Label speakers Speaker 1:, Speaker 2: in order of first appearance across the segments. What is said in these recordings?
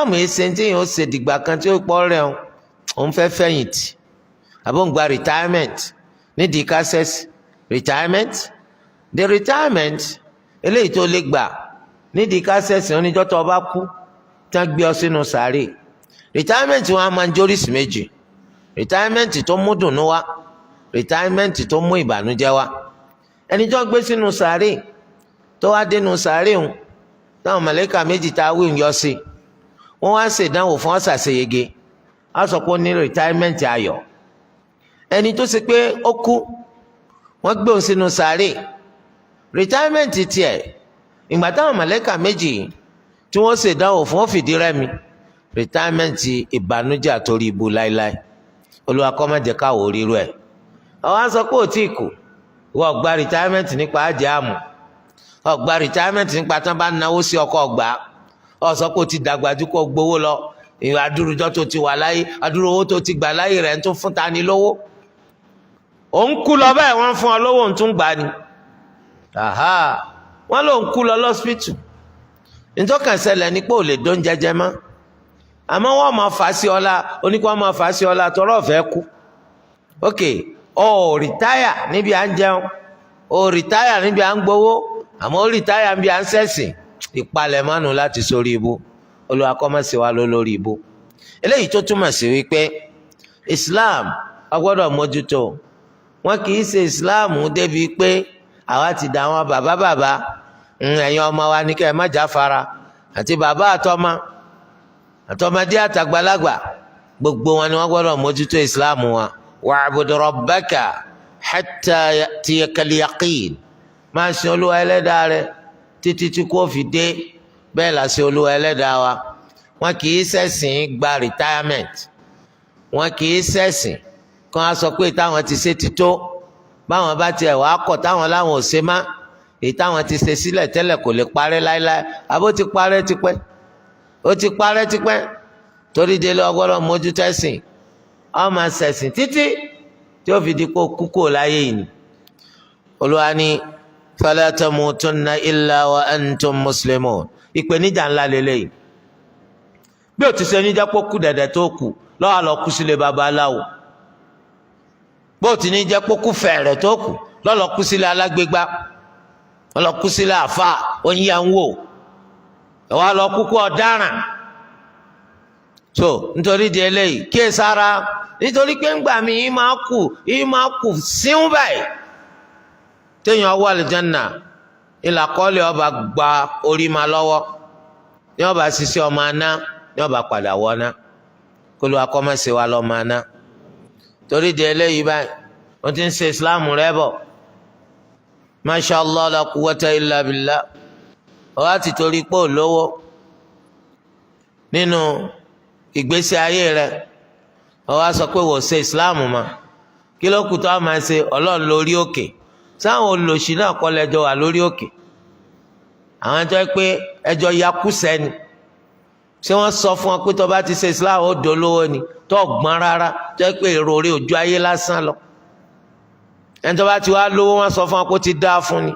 Speaker 1: àmọ́ ẹsẹ̀ tí yẹn ó ṣe dìgbà kan tí ó pọ̀ rẹ̀ òun fẹ́ fẹ̀yìntì àbó ń gba retirement nídìí kásẹ̀sì retirement the retirement eléyìí tó lè gbà nídìí kásẹ̀sì oníjọ́ tó bá kú tí wọ́n gbé ọ sínú sàárè retirement wọn a máa ń jórísì méjì retirement tó mú dùnnú wá retirement tó mú ìbànújẹ́ wá ẹni tó gbé sínú sàárè tó wá dénú sàárè ń táwọn mọ̀lẹ́kà méjì tá a wí ń yọ sí wọ́n wá ṣèdánwò fún ọ̀sàṣeyege á sọ pé ó ní retirement ayọ̀ ẹni tó ṣe pé ó kú wọ́n gbé òun sínú sàárè retirement tiẹ̀ ìgbà táwọn mọ̀lẹ́kà méjì tí wọ́n ṣèdánwò fún ó fìdí rẹmi retirement ìbànújẹ́ àtòrí ibu láéláé Olúwa kó má jẹ́ káwọ́ ríru ẹ̀ àwọn á sọ pé ò tí ì kù wọ́n gba retirement nípa àjẹ́ àmù ọgbà retirement nípa tí wọ́n bá náwó sí ọkọ̀ ọgbà ọ sọ pé o ti dàgbà ju kó gbowó lọ ìwà adúrújọ tó ti wà láyé adúrú owó tó ti gbà láyé rẹ̀ ń tún fún ta ni lówó òun kú lọ bẹ́ẹ̀ wọ́n fún ọ lówó ń tún gbà ni wọ́n ló ń kú lọ lọ́sípítù nítòkàn ṣẹlẹ̀ ní pé ò lè dóúnjẹ jẹ mọ́ àmọ́ wọ́n máa fà á sí ọlá oníkó wọ́n máa fà á sí ọlá tọrọ ọ̀fẹ́ kú ok ọ rìtáyà níbi à ń jẹun ọ rìtáyà níbi à ń gbowó àmọ́ ó rìtáyà níbi à ń ṣẹ̀sìn ìpalẹ̀mọ́nù láti sórí ibú Olúwa kó má ṣe wá lórí ibú eléyìí tó túmọ̀ sí wípé Islam a gbọ́dọ̀ mójútó wọn kì í ṣe Islam débi pé àwa ti dà wọn bàbá ẹ̀yin ọmọ wa ní kẹ́ ẹ má jáfara àti bàbá àtọmọdé àtàgbàlagbà gbogbo wọn ni wọn gbọ́dọ̀ mójútó Islam wọn wa'bud rabbaka hatta ya'tiyakal yaqin máa sin Olúwa ẹlẹ́dàá rẹ títí tí kò fi dé bẹ́ẹ̀ la ṣe Olúwa ẹlẹ́dàá wa wọn kì í ṣẹ̀sìn gba retirement wọn kì í ṣẹ̀sìn kí wọ́n á sọ pé táwọn ti ṣe ti tó báwọn bá tiẹ̀ wàá kọ̀ táwọn láwọn ò ṣe má èyí táwọn ti ṣe sílẹ̀ tẹ́lẹ̀ kò lè parẹ́ láéláé àbó ti parẹ́ tipẹ́ ó ti parẹ́ tipẹ́ torí délé ọgbọ́dọ̀ mójútó ẹ̀sìn ọmọ ṣẹ̀sìn títí tí ó fi di kó kúkú láyé yìí ni Olúwa ní fala tamutunna illa wa antum muslimun ìpèníjà ńlá lélẹ́yìí bí o ti ṣe níjà pé kú dẹ̀dẹ̀ tó kù lọ́wọ́ lọ kú sílé babaláwo bó o ti níjà pé kú fẹ̀rẹ̀ tó kù lọ́wọ́ kú sílé alágbègbà lọ́wọ́ kú sílé àfa oníyàwó lọ́wọ́ lọ kú kú ọ̀daràn so nítorí di eléyìí kíyè sára nítorí pé ńgbà mi yìí máa kù síún báyìí téèyàn wọ àlùjánnà ìlàkọ́lẹ̀ ọba gba orí ma lọ́wọ́ ní ọba ṣiṣẹ́ ọmọ aná ní ọba padà wọná kó ló akọ́mọ̀sí wa lọ́mọ aná torí di eléyìí báyìí wọ́n ti ń ṣe ìsìláàmù rẹ bọ̀ masha allah la quwwata illa billah ọ̀hún àti torí pé ò lówó nínú ìgbésí ayé rẹ ọ̀hún á sọ pé wò ṣe ìsìláàmù mọ́ kí ló kù tó a máa ṣe ọlọ́run lórí òkè sáwọn olòṣì náà kọ́ lẹ́jọ́ wà lórí òkè àwọn ẹjọ́ pé ẹjọ́ yakú sẹ́ni ṣé wọ́n sọ fún ọ pé tó bá ti ṣe Islam ó dolówó ni tó gbọ́n rárá tó pé èrò orí ojú ayé lásán lọ ẹni tó bá ti wá lówó wọ́n sọ fún ọ pé ó ti dá fún ni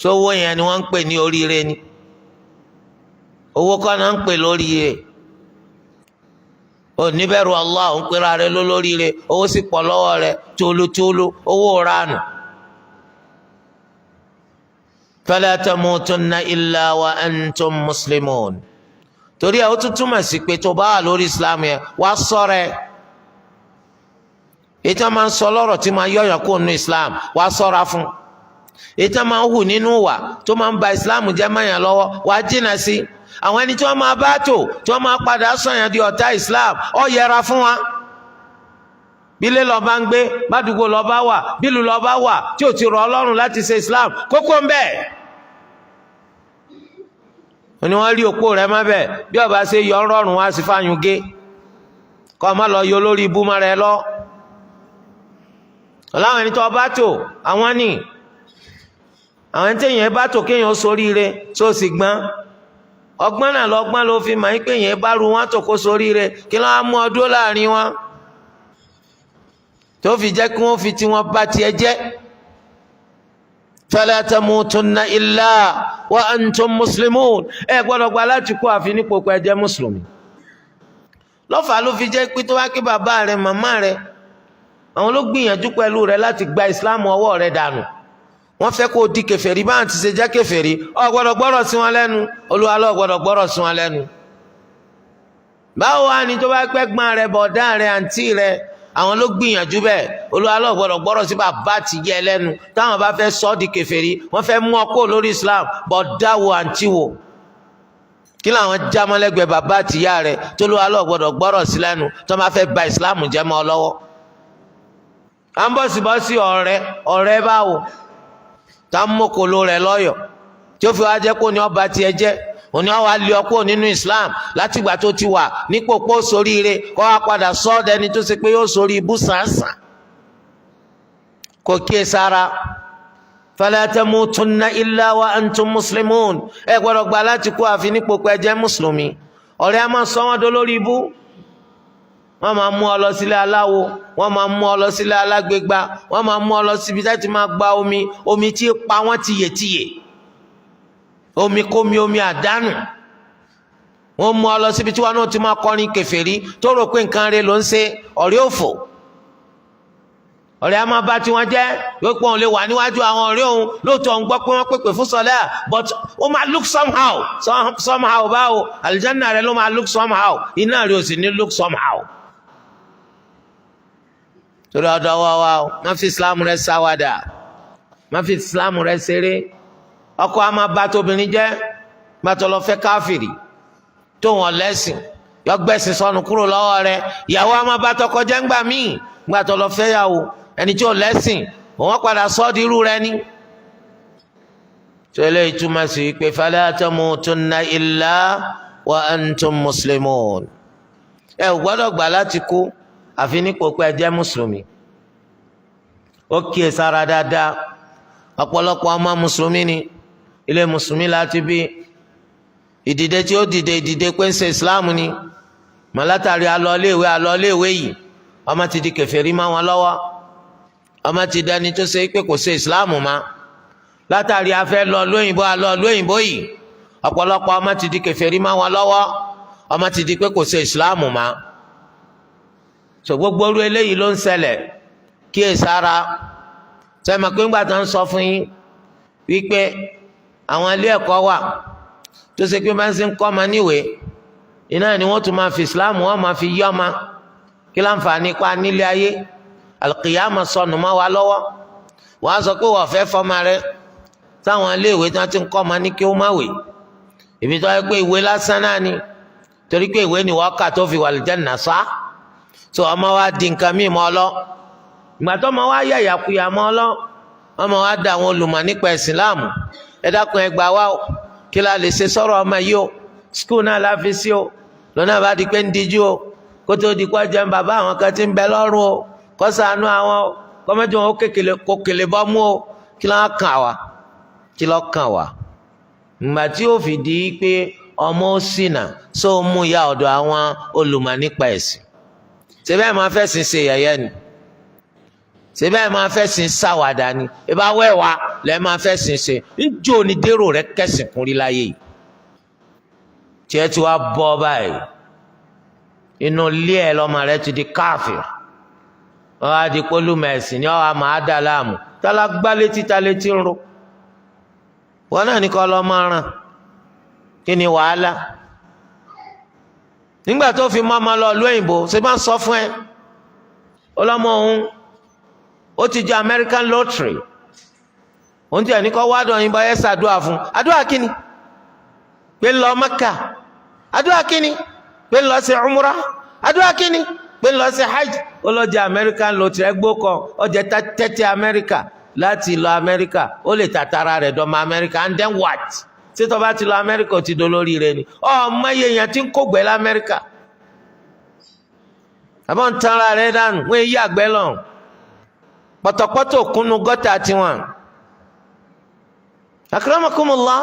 Speaker 1: sówó yẹn ni wọ́n ń pè ní oríire ni owó kọ́ náà ń pè lóríire oníbẹ̀rù Allah ń pera rẹ lólóríire owó sì pọ̀ lọ́wọ́ rẹ tóólótóóló owó ránù. fala tamutunna illa wa antum muslimun torí ẹ̀ ó tún túmọ̀ sí pé tó bá wà lórí Islam yẹn wá sọ̀rọ̀ ẹ̀ èyí tí wọ́n máa ń sọ lọ́rọ̀ tí máa yọ̀yàn kó nu Islam wá sọ̀ra fún èyí tí wọ́n máa ń hù nínú wà tó máa ń ba Islam jẹ́ mọ́yàn lọ́wọ́ wá jìnnà sí àwọn ẹni tí wọ́n máa bá tò tí wọ́n máa padà sọ̀yàn di ọ̀tá Islam ó yẹra fún wa bílé lọ bá ń gbé bádùúgbò lọ bá wà bílù lọ bá wà tí ò ti rọ̀ Ọlọ́run láti ṣe Islam kókó ń bẹ́ẹ̀ ni wọ́n rí òpó rẹ̀ má bẹ́ẹ̀ bí ọba ṣe yọ rọrùn wá sí fáyún gé kọ́ ọ má lọ yọ lórí ibú má rẹ lọ ọ̀làwọn ẹni tó bá tò àwọn ni àwọn ẹni téèyàn bá tò kéèyàn sóríire tó sì gbọ́n ọgbọ́n náà lọ́gbọ́n ló fi máa ń pè yẹn bá ru wọn tó kó sóríire kí ló á mú ọdún láàrin wọn tó fi jẹ́ kí wọ́n fi tiwọn bá tiẹ̀ jẹ́ fala tamutunna illa wa antum muslimun. ẹ gbọ́dọ̀ gba láti kú àfi nípò pé ẹ jẹ́ mùsùlùmí. lọ́fà ló fi jẹ́ pé tó wá kí bàbá rẹ màmá rẹ àwọn ló gbìyànjú pẹ̀lú rẹ láti gba ìsìláàmù ọwọ́ rẹ dànù, wọ́n fẹ́ kó o di kèfèrí báwọn ti ṣe jẹ́ kèfèrí, o gbọ́dọ̀ gbọ́rọ̀ sí wọn lẹ́nu. Olúwa ló gbọ́dọ̀ gbọ́rọ̀ sí wọn lẹ́nu. báwo wá ni tó bá pẹ́ gbọ́n rẹ bọ̀dá rẹ àǹtí rẹ àwọn ló gbìyànjú bẹ́ẹ̀, Olúwa ló gbọ́dọ̀ gbọ́rọ̀ sí bàbá ti yẹ lẹ́nu. táwọn bá fẹ́ sọ ọ́ di kèfèrí, wọ́n fẹ́ mú ọ kó lórí Islam, bọ̀dá wo àǹtí wo kí làwọn jámọ́lẹ́gbẹ̀ẹ́ bàbá àtìyá rẹ tó Olúwa ló gbọ́dọ̀ gbọ́rọ̀ sí lẹ́nu tó máa fẹ́ ba Islam jẹ́ mọ́ ọ lọ́wọ́. à ń bọ̀sibọ́sí ọ̀rẹ́ báwo tá ń mọ́kòló rẹ̀ lọ́yọ̀ tí ó fi wá jẹ́ kó ní ọba tiẹ̀ jẹ́ òní ọwà lé ọkọ nínú Islam látìgbà tó ti wà nípò pé ó soríire kó wá padà sọ́ọ̀dẹ̀ ni tó ṣe pé yóò sórí ibú sàǹsàn. kò kíyè sára fala tamutunna illa wa antum muslimun. ẹ gbọ́dọ̀ gba láti kú àfi nípò pé ẹ jẹ́ mùsùlùmí. ọ̀rẹ́ a máa sọ wọ́n dolórí ibú, wọ́n máa mú ọ lọ sílé aláwo, wọ́n máa mú ọ lọ sílé alágbègbà, wọ́n máa mú ọ lọ síbi tí máa gba omi tí pa wọ́n tiyètiyè, omi kómi, omi àdánù. wọ́n mú ọ lọ síbi tí wọ́n náà ti máa kọrin kèfèrí tó rò pé nǹkan rẹ̀ ló ń ṣe. ọ̀rẹ́ òfò, ọ̀rẹ́ a máa bá tiwọn jẹ́, yóò pọ̀ òun lè wà níwájú àwọn ọ̀rẹ́ òun lóòótọ́ ń gbọ́ pé wọ́n pèpè fún sọlá, but ó máa look somehow báwo àlùjánnà rẹ̀ ló máa look somehow, iná rẹ̀ ò sì ní look somehow. torí ọ̀dọ̀ wa má fi Islam rẹ̀ ṣàwàdà, má fi Islam rẹ̀ ṣeré. ọkọ a máa bá tóbìnrin jẹ́, gbàtọ́ lọ fẹ́ káfìrí tó wọn lẹ́sìn yọ gbẹ́sìn sọnù kúrò lọ́wọ́ rẹ̀. ìyàwó a máa bá tọkọ jẹ́ ńgbà míì, gbàtọ́ lọ fẹ́ yàwó ẹni tí ò lẹ́sìn òun padà sọ́ di irú rẹ̀ ni. tó eléyìí túmọ̀ sí pé fala tamutunna illa wa antum muslimun. ẹ ò gbọ́dọ̀ gbà láti kú àfi nípò pé ẹ jẹ́ mùsùlùmí. ó kíyè sára dáadáa, ọ̀pọ̀lọpọ̀ ọmọ mùsùlùmí ni ilé mùsùlùmí láti bí. ìdìde tí ó dìde pé ń ṣe Islam ni màlátàrí alọ́léèwé yìí ọmọ ti di kèfèrí má wọn lọ́wọ́, ọmọ ti dẹni tó ṣe pé kò ṣe Islam má. látàrí afẹ́ lọ lóyìnbó yìí ọ̀pọ̀lọpọ̀ ọmọ ti di kèfèrí má wọn lọ́wọ́, ọmọ ti di pé kò ṣe Islam má. so gbogbo orú eléyìí ló ń ṣẹlẹ̀. kíyèsára sẹ́mi pé ńgbà tó ń sọ fún yín wípé àwọn ilé ẹ̀kọ́ wà tó ṣe pé máa ń ṣe ń kọ́ ọmọ níwèé iná ni wọ́n tún máa fi Islam wọ́n máa fi yí ọmọ. kí láǹfààní pa nílé ayé, alqiyama sọnù mọ́ wa lọ́wọ́. wọ́n á sọ pé wọ́n fẹ́ fọmọ rẹ táwọn iléèwé tí wọ́n ti ń kọ́ ọmọ ní kí ó má wè, ibi tó yẹ pé ìwé lásán náà ni, torí pé ìwé ni wọ́n kà tó fi wà lìjánà sá. so ọmọ wa di nǹkan míì mọ́ ọ lọ. ìgbà tó ọmọ wa yà yàkuyà mọ́ ọ lọ, ọmọ wa da àwọn olùmọ̀ nípa ẹ̀sìn láàmú. ẹ dákun ẹ gbà wá o, kí la lè ṣe sọ̀rọ̀ ọmọ yìí o, skul náà la fi sí o, lọ́nà bá di pé ń díjú o, kó tó di kó jẹun bàbá àwọn kan ti ń bẹ lọ́rùn o, kó ṣàánú àwọn o, kọ́mẹ́jọ wọn kó kèlè bọ́ mú o. kí ló kàn wá ìgbà tí ó fi di pé ọmọ ó ṣìnà só mú ya ọ̀dọ̀ àwọn olùmọ̀ nípa ẹ̀sìn. ṣé bẹ́ẹ̀ máa fẹ́ sìn ṣe yẹ̀yẹ́ ni, ṣé bẹ́ẹ̀ máa fẹ́ sìn ṣàwàdà ni, ìbá wẹ̀wà lẹ́ẹ̀ máa fẹ́ sìn ṣe. ńjọ́ ni dérò rẹ kẹsìn kún rí láyé yìí tí ẹ ti wá bọ́ báyìí, inú ilé ẹ lọ́mọ rẹ ti di káfíìr, wọ́n á di pólúmọ̀ ẹ̀sìn ni wọ́n á máa dà láàmú. tálá gbá létí ta létí ń ro, wọn náà ní kọ́ lọ́ máa ràn. kí ni wàhálà? nígbà tó fi mọ́ ọmọ lọ lóyìnbó ṣe máa ń sọ fún ẹ ọlọ́mọ òun ó ti jẹ American lottery, òun ti ẹ̀ ní kọ́ wádùn òyìnbó ẹ̀ ṣàdúrà fún. àdúrà kíni? pé ń lọ Mẹ́kà. àdúrà kíni? pé ń lọ sí umrah. àdúrà kíni? pé ń lọ sí hajj. ó lọ jẹ American lottery, ẹgbó kan ọjẹ tẹ́tẹ́ Amẹ́ríkà láti lọ Amẹ́ríkà, ó lè tàtàrà rẹ̀ dọ́mọ Amẹ́ríkà, and then what? ṣé tó bá ti lọ Amẹ́ríkà ó ti dolórí rẹ̀ ni? ọmọ iye èèyàn ti ń kógbẹ́ l'Amẹ́ríkà. àbọ̀ ń tanra rẹ̀ dànù, wọ́n èyí àgbẹ̀ lọ pọ̀tọ̀pọ̀tọ̀ kúnnú gọ́tà tiwọn. akramakumullah,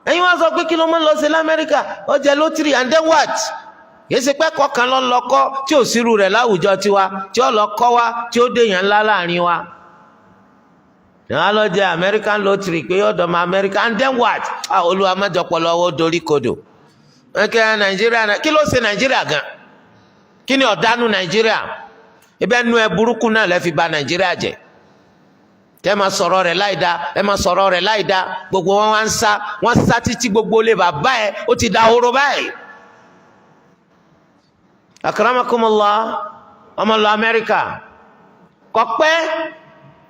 Speaker 1: ẹ̀yin wá sọ pé kí ló máa ń lọ sí l'Amẹ́ríkà, ó jẹ lótìrì, and then what? kìí ṣe pé kọkàn lọ lọkọ tí ò sírú rẹ̀ láwùjọ tiwa, tí ó lọ kọ́ wa tí ó dèèyàn ńlá láàrin wa. ìyá lọ jẹ American lottery pé ọ̀dọ̀ ọmọ America and then what? Olúwa mẹ́jọpọ̀ lọ́wọ́ dorí kodò. ẹ̀kẹ́ Nàìjíríà kí ló ṣe Nàìjíríà gan? kí ni ọ̀dánù Nàìjíríà? ibẹ̀ nu ẹ burúkú náà lẹ́ fi bà Nàìjíríà jẹ́. kẹ́ máa sọ̀rọ̀ rẹ̀ láì dá ẹ máa sọ̀rọ̀ rẹ̀ láì dá gbogbo wọn wọ́n sá títí gbogbo lè bàbá ẹ ó ti dahoro báyìí. akramakumullah ọmọ lọ Amẹ́ríkà kọpẹ́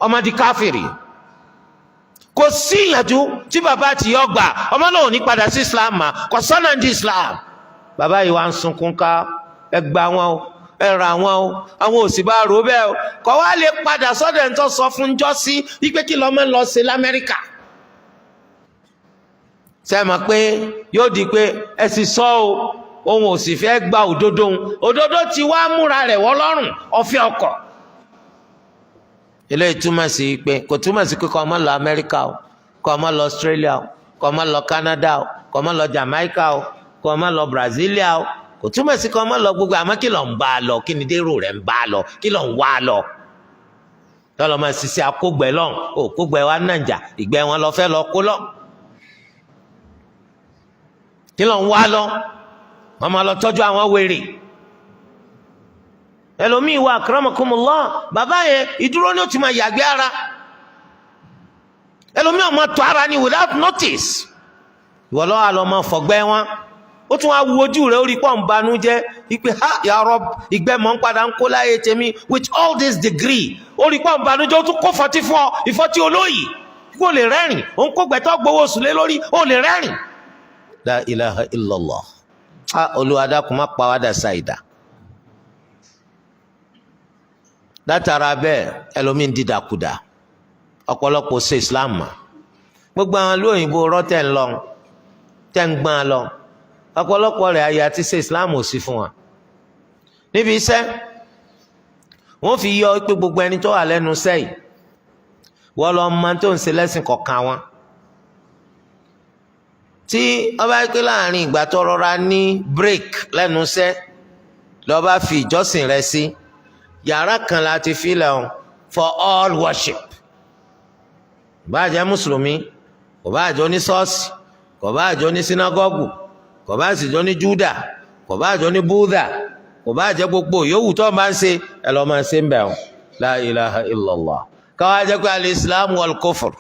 Speaker 1: ọmọ di káfìrì kò sí ìyànjú tí bàbá àti ìyá ọgbà ọmọ náà ò ní padà sí Islam mà kò sọ́nà di Islam. bàbá yìí wá ń sunkún ká ẹgbà wọn o ẹ̀rọ àwọn òsì bá rò bẹ́ẹ̀ o kọ́ wá lè padà sọ́dọ̀ ẹ̀ńtọ́ sọ fún jọ́sí wípé kí lọ́mọ lọ sí l'Amẹ́ríkà. ṣe mọ̀ pé yóò di pé ẹ sì sọ o òun ò sì fẹ́ gba òdodo ti wá múra rẹ̀ wọ́ lọ́rùn ọ̀fẹ́ ọkọ̀. eléyìí túmọ̀ sí pé kò túmọ̀ sí pé kọ́ ọmọ lọ Amẹ́ríkà o kọ́ ọmọ lọ Australia o kọ́ ọmọ lọ Canada o kọ́ ọmọ lọ Jamaica o kọ́ ọmọ lọ Brasilia o kò túmọ̀ sí kọ́ ọmọ lọ gbogbo àmọ́ kí ló ń bá a lọ kí ni dérò rẹ̀ ń bá a lọ kí ló ń wá a lọ. tọ́lọ́ máa ṣiṣẹ́ akógbẹ́ lọ́hùn ó kógbẹ́ wa nàìjà ìgbẹ́ wọn lọ fẹ́ lọ kó lọ. kí ló ń wá lọ wọ́n máa lọ tọ́jú àwọn wèrè. ẹlòmíì wà akramakumullah bàbá yẹn ìdúró ní ó ti máa yàgbé ara. ẹlòmíì ọmọ tó ara ni without notice. ìwọ lọ́wọ́ àlọ́ máa fọ̀gbẹ́ wọn. ó tún wá wo ojú rẹ̀ ó rí pọ̀ ń banú jẹ́ wípé ha ya Rabb ìgbẹ́ mọ̀ ń padà ń kó láyé tèmi with all this degree ó rí pọ̀ ń banú jẹ́ ó tún kó fọtí fún ọ ìfọtí olóyìí kó lè rẹ́rìn ó ń kó gbẹ̀tọ́ gbowó sùn lé lórí ó lè rẹ́rìn. La ilaha illallah Olúwa dákun má pa wá dà sáìdá. látara bẹ́ẹ̀ ẹlòmíín dídàkudà ọ̀pọ̀lọpọ̀ ṣe Islam mà gbogbo àwọn lóyìnbó rọ́tẹ̀ ń lọ tẹ́ ń gbọ́n lọ ọ̀pọ̀lọpọ̀ rẹ̀ ayé àti ṣe Islam ò sí fún wa. níbi iṣẹ́ wọ́n fi yọ pé gbogbo ẹni tó wà lẹ́nu iṣẹ́ yìí wọ́n lọ mọ tó ń ṣe lẹ́sìn kọ̀ọ̀kan wọn. tí ọba yìí pé láàrin ìgbà tó rọra ní break lẹ́nu iṣẹ́ lọ́ba fi ìjọsìn rẹ̀ sí yàrá kan láti fi lẹ́hùn for all worship. kò bá jẹ́ mùsùlùmí kò bá jẹ́ oníṣọ́ọ̀ṣì kò bá jẹ́ onísínágọ́gù kò bá sì jọ ní Júdà kò bá jọ ní Búdà kò bá jẹ́ gbogbo yòówù tó máa ń ṣe ẹ lọ́ máa ṣe ń bẹ̀ ọ́ la ilaha illallah. káwá jẹ́ pé al-islam wal-kufr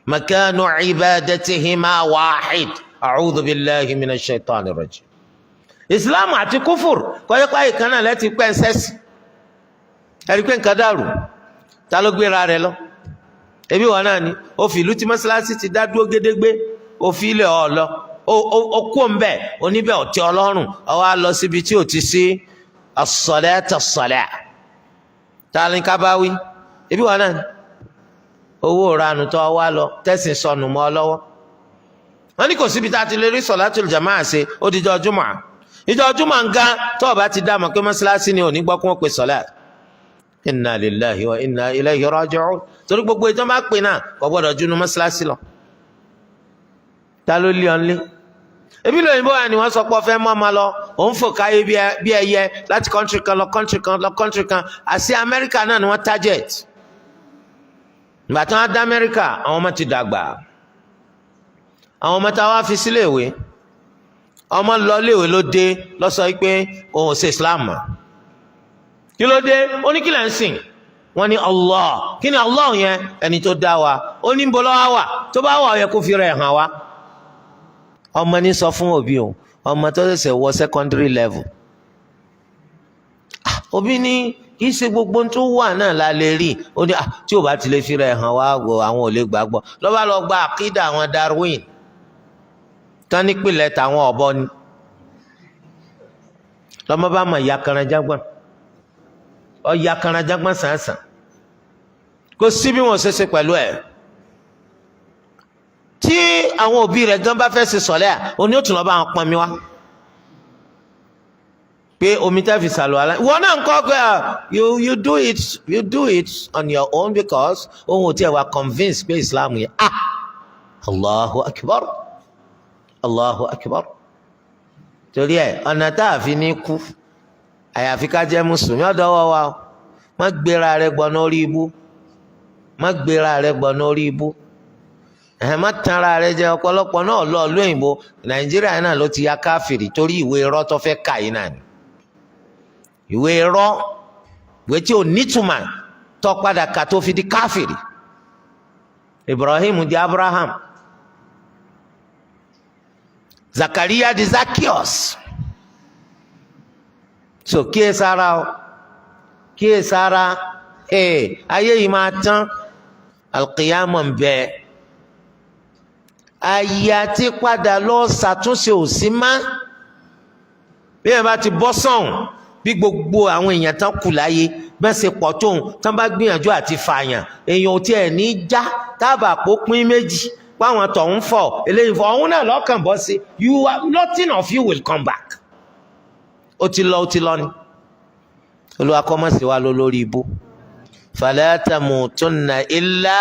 Speaker 1: makanu ibadatihima wahid a'udhu billahi minash shaitanir rajim. islam àti kufur kọ́jọ́ pé àyíká náà lẹ́tí pẹ́ ń sẹ́sì ẹ̀rí pé nǹkan dàrú ta ló gbéra rẹ lọ ebi wọn náà ni ó fi ìlú tí mọ́sálásí ti dá dúró gédégbé ó fi ilẹ̀ ọ̀ lọ ó kó ń bẹ̀ oníbẹ̀ ọ̀tí ọlọ́run ó wá lọ síbi tí ò ti sí as-salata as-salat ta ni ká bá wí ebi wọn náà ni owó ìranù tó wá lọ tẹ̀sìn sọnù mọ́ ọ lọ́wọ́ wọn ní kò síbi tá a ti lè rí sọ̀látùl jàmáà ṣe ó di jọ́ jùmọ̀ ìjọ jùmọ̀ ń ga tó o bá ti dá mọ̀ pé mọ́sálásí ni ò ní gbọ́ kí wọ́n pe sọ̀lát inna lillahi wa inna ilayhi raji'un torí gbogbo ìjọ máa pè náà kò gbọ́dọ̀ junu mọ́sálásí lọ ta ló lé ọ́n lé ebi lóyìnbó wa ni wọ́n sọ pé ọ̀fẹ́ mọ́ ọmọ lọ òun fò káyé bí ẹyẹ láti kọ́ńtírì kan lọ kọ́ńtírì kan lọ kọ́ńtírì kan àti Amẹ́ríkà náà ni wọ́n target ìgbà tí wọ́n dá Amẹ́ríkà àwọn ọmọ ti dàgbà àwọn ọmọ tá a wá fi sílé ìwé ọmọ lọ léèwé ló dé lọ́sọ̀ pé òun ṣe Islam mọ́ kí ló dé ó ní kí lẹ́ ń sìn wọ́n ní Allah kí ni Allah yẹn ẹni tó dá wa ó ní ń bọ́ lọ́wọ́ wà tó bá wà ó yẹ kó fi rẹ̀ hàn wá ọmọ ní sọ fún òbí o ọmọ tó ṣẹ̀ṣẹ̀ wọ secondary level òbí ní kì í ṣe gbogbo tó wà náà la lè rí ó ní tí ò bá ti lè fi rẹ̀ hàn wá àwọn ò lè gbàgbọ́ lọ́ba lọ gba àkídà àwọn Darwin tán nípìnlẹ̀ tàwọn ọ̀bọ ni lọ́mọ bá mọ̀ ìyá karanjágbọ́n ọ̀ya karanjágbọ́n sàǹsàn kò sí bí wọ́n ṣe ṣe pẹ̀lú ẹ̀ tí àwọn òbí rẹ̀ gan bá fẹ́ ṣe sọ̀lẹ́ à oní òtún lọ́ba àwọn pọnmi wá pé omi tẹ́ fi sàlù àlá ìwọ náà ń kọ́ pé you do it on your own because ohun ò tí ẹ̀ wá convince pé Islam yẹn Allahu Akbar Allahu Akbar torí ẹ̀ ọ̀nà tá a fi ní kú àyàfi ká jẹ́ mùsùlùmí ọ̀dọ́wọ́ wa má gbéra rẹ̀ gbọ́ná orí ibú má gbéra rẹ gbọ̀nà orí ibú má tanra rẹ jẹ. ọ̀pọ̀lọpọ̀ náà lọ lóyìnbó Nàìjíríà náà ló ti ya káfìrì torí ìwé irọ́ tó fẹ́ kà yín náà ni ìwé irọ́ ìwé tí ò nítumọ̀ tó padà kà tó fi di káfìrì. Ibrahim di Abraham, Zakaria di Zacchaeus. So kíyèsára o kíyèsára ayé yìí máa tán alqiyama ń bẹ ayé àti padà lọ ṣàtúnṣe ò sí má bí ẹ bá ti bọ́ sọ̀hún bí gbogbo àwọn èèyàn tán kù láyé bẹ́ẹ̀ ṣe pọ̀ tóun tán bá gbìyànjú àti fààyàn èèyàn ò tiẹ̀ ní já tábà kó pín méjì páwọn tọ̀hún fọ̀ eléyìí fọ̀ ọ̀hún náà lọ́kàn bọ́ sí nothing of you will come back. ó ti lọ ni Olúwa kó má ṣe wá lórí ibú. fala tamutunna illa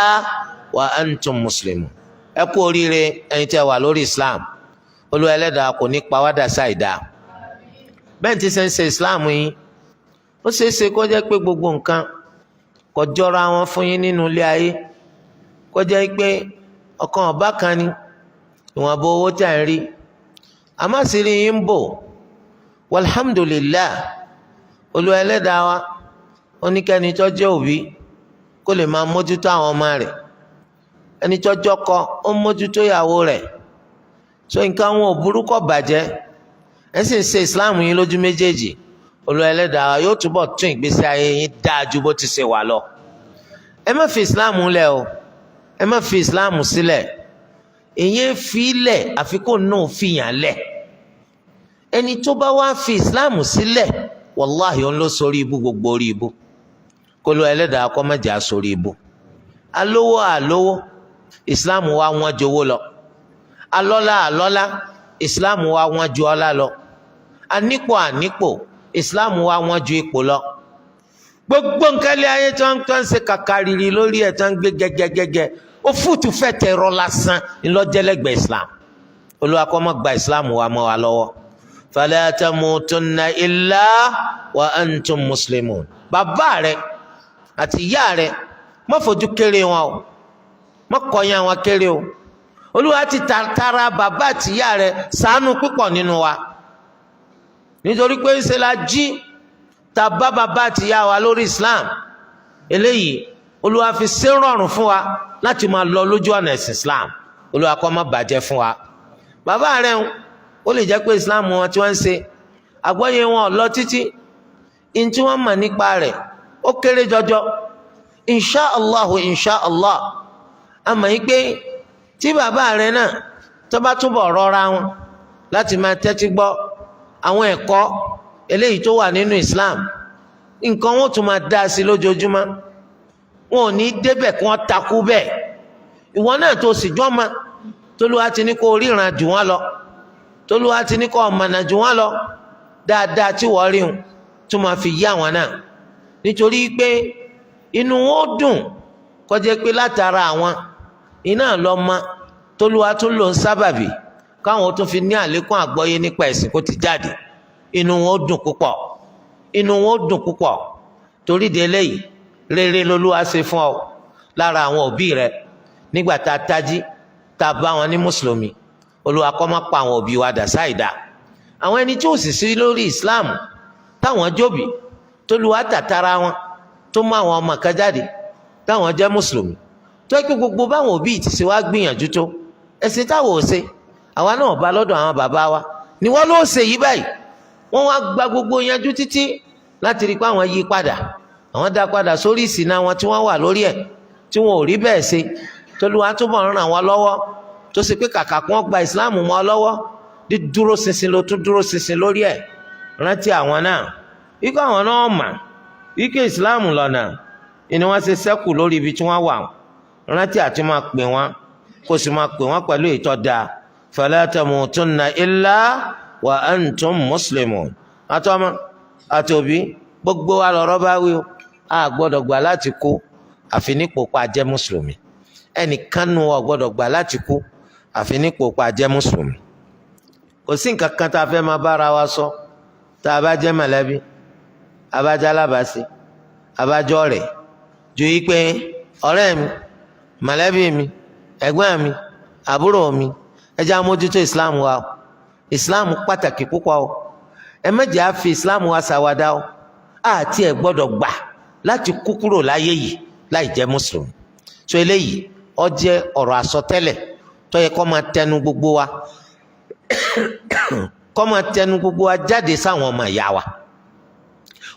Speaker 1: wa antum muslimun. ẹ kú oríire ẹ̀yin tẹ́ wà lórí Islam. Olúwa Ẹlẹ́dàá kò ní pa wá dà sáìdá. bẹ́ẹ̀ tí ṣe ń ṣe Islam yín ó ṣeé ṣe kó jẹ́ pé gbogbo nǹkan kò jọra wọn fún yín nínú ilé ayé kó jẹ́ pé ọ̀kan ọ̀bá kan ni ìwọ̀nba owó tí à ń rí àmọ́ àṣírí yín ń bò walhamdulillah. Olúwa Ẹlẹ́dàá wa oníkẹ́ni tó jẹ́ òbí kó lè máa mójútó àwọn ọmọ rẹ̀ ẹni tó jọ́kọ ó mójútó ìyàwó rẹ̀ so nǹkan wọn ò burú kò bàjẹ́ ẹ sì ń ṣe Islam yín lójú méjèèjì. Olúwa Ẹlẹ́dàá wa yóò túbọ̀ tún ìgbésí ayé yín dáa ju bó ti ṣe wà lọ. ẹ má fi Islam lẹ̀ o ẹ má fi Islam sílẹ̀ ìyẹn fi lẹ̀ àfikún náà fìyàn lẹ̀ ẹni tó bá wá fi Islam sílẹ̀ wàláhì òun ló sórí ibú gbogbo orí ibú. kó ló Ẹlẹ́dàá kó má jà sórí ibú. alówó àlówó Islam wa wọ́n ju owó lọ alọ́lá àlọ́lá Islam wa wọ́n ju ọlá lọ anípò ànípò Islam wa wọ́n ju ipò lọ. gbogbo nǹkan lé ayé tí wọ́n ń ṣe kàkàrìrì lórí ẹ̀ tí wọ́n ń gbé gẹ́gẹ́gẹ́gẹ́ ó fùtù fẹ́ tẹ̀rọ lásán ńlọ́jẹ́lẹ́gbẹ̀ẹ́ Islam. Olúwa kó má gba Islam wa mọ́ wa lọ́wọ́. fala tamutunna illa wa antum muslimun. bàbá rẹ àti ìyá rẹ má fojú kéré wọn o má kọyán wọn kéré o. Olúwa ti tara bàbá àti ìyá rẹ ṣàánú púpọ̀ nínú wa nítorí pé ń ṣe la jí ta bá bàbá àti ìyá wa lórí Islam. eléyìí Olúwa fi ṣe rọrùn fún wa láti máa lọ lójú ọ̀nà ẹ̀sìn Islam. Olúwa kó má bàjẹ́ fún wa. bàbá rẹ ó lè jẹ́ pé Islam wọn tí wọ́n ń ṣe àgbọ́yé wọn lọ títí in tí wọ́n mọ̀ nípa rẹ̀ ó kéré jọjọ. inṣáàlá àmọ́ yìí pé tí bàbá rẹ náà tó bá túbọ̀ rọra wọn láti máa tẹ́tí gbọ́ àwọn ẹ̀kọ́ eléyìí tó wà nínú Islam nǹkan wọn tún máa dá sí lójoojúmọ́. wọn ò ní débẹ̀ kí wọ́n takú bẹ́ẹ̀. ìwọ náà tó sì jọ́ ma t'Olúwa ti ní kó ríran jù wọ́n lọ t'Olúwa ti ní kó ọ̀mọ̀nà jù wọ́n lọ dáadáa tí wọ́n rí wọn tó máa fi yá wọn náà. nítorí pé inú wọn ó dùn kó jẹ́ pé látara àwọn iná lọ́mọ t'Olúwa tún lò ń sábàbí káwọn tún fi ní àlékún àgbọ́yé nípa ẹ̀sìn kó ti jáde. inú wọn ó dùn púpọ̀ inú wọn ó dùn púpọ̀. torí de eléyìí rere l'Olúwa ṣe fún ọ lára àwọn òbí rẹ nígbà tá a tají tá a bá wọn ní mùsùlùmí. Olúwa kó má pa àwọn òbí wa dà sáìdá. àwọn ẹni tí ò sì sí lórí Islam táwọn jóbi t'Olúwa tàtàrà wọn tó mú àwọn ọmọ kan jáde táwọn jẹ́ mùsùlùmí tó yẹ kí gbogbo báwọn òbí ti ṣe wá gbìyànjú tó ẹ̀sìn táwọn ò ṣe àwa náà bá lọ́dọ̀ àwọn bàbá wa ni wọ́n ló ṣe yí báyìí. wọ́n wá gba gbogbo yanjú títí láti rí i pé àwọn yí padà àwọn dá padà sórí ìsìnà wọn tí wọ́n wà lórí ẹ̀ tí wọn ò rí bẹ́ẹ̀ ṣe. t'Olúwa túbọ̀ ràn wọ́n lọ́wọ́ tó ṣe pé kàkà kí wọ́n gba Islam mọ́ ọ lọ́wọ́ dídúró ṣinṣin ló tún dúró ṣinṣin lórí ẹ̀. rántí àwọn náà ikú àwọn náà mà ike Islam lọ́nà ni wọ́n ṣe ṣẹ́kù lórí ibi tí wọ́n wà. rántí àti máa pè wọ́n kó sì máa pè wọ́n pẹ̀lú ìtọ́ da. fala tamutunna illa wa antum muslimun. àtọ́mọ àtòbí gbogbo wa lọ́rọ̀ bá wí o a gbọ́dọ̀ gbà láti kú àfi nípò pa jẹ́ mùsùlùmí. ẹnìkan nu wa gbọ́dọ̀ gbà láti kú àfi nípò pa jẹ́ mùsùlùmí. kò sí nǹkan kan tá a fẹ́ máa bára wa sọ tá a bá jẹ́ mọ̀lẹ́bí a bá jẹ́ alábàásí a bá jẹ́ ọ̀rẹ́ ju yí pé ọ̀rẹ́ mi, mọ̀lẹ́bí mi, ẹ̀gbọ́n mi, àbúrò mi, ẹ jẹ́ á mójútó islam wa o. Islam pàtàkì púpọ̀ o. Ẹ má jẹ́ á fi islam wa ṣàwàdà o. Àti ẹ̀ gbọ́dọ̀ gbà láti kú kúrò láyé yìí láì jẹ́ mùsùlùmí. So eléyìí ó jẹ́ ọ̀rọ̀ àsọtẹ́lẹ̀ tó yẹ kó máa tẹnu gbogbo wa kó máa tẹnu gbogbo wa jáde sáwọn ọmọ ìyá wa,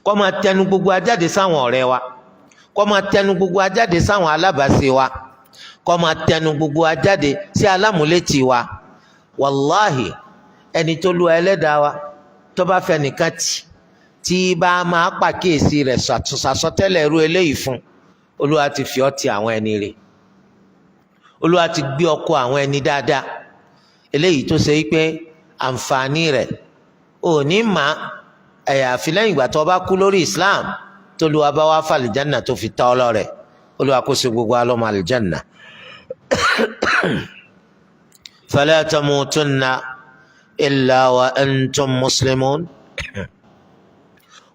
Speaker 1: kó máa tẹnu gbogbo wa jáde sáwọn ọ̀rẹ́ wa, kó máa tẹnu gbogbo wa jáde sáwọn alábàáṣe wa, kó máa tẹnu gbogbo wa jáde sí alámúlétì wa. Wàláhì ẹni tó lu ẹlẹ́dàá wa tó bá fẹ́ nìkan tí bá máa pàkíyèsí rẹ̀ sàsọtẹ́lẹ̀ irú eléyìí fún, Olúwa ti fi ọ́ ti àwọn ẹni rẹ̀, Olúwa ti gbé ọ kó àwọn ẹni dáadáa eléyìí tó ṣe wípé àǹfààní rẹ̀ ò ní mà àyàfi lẹ́yìn ìgbà tó bá kú lórí Islam tó lu abá wá fà àlìjánà tó fi ta ọ lọ́rẹ. Olúwa kó ṣe gbogbo alọ́mọ àlìjánà. fala tamutunna illa wa antum muslimun.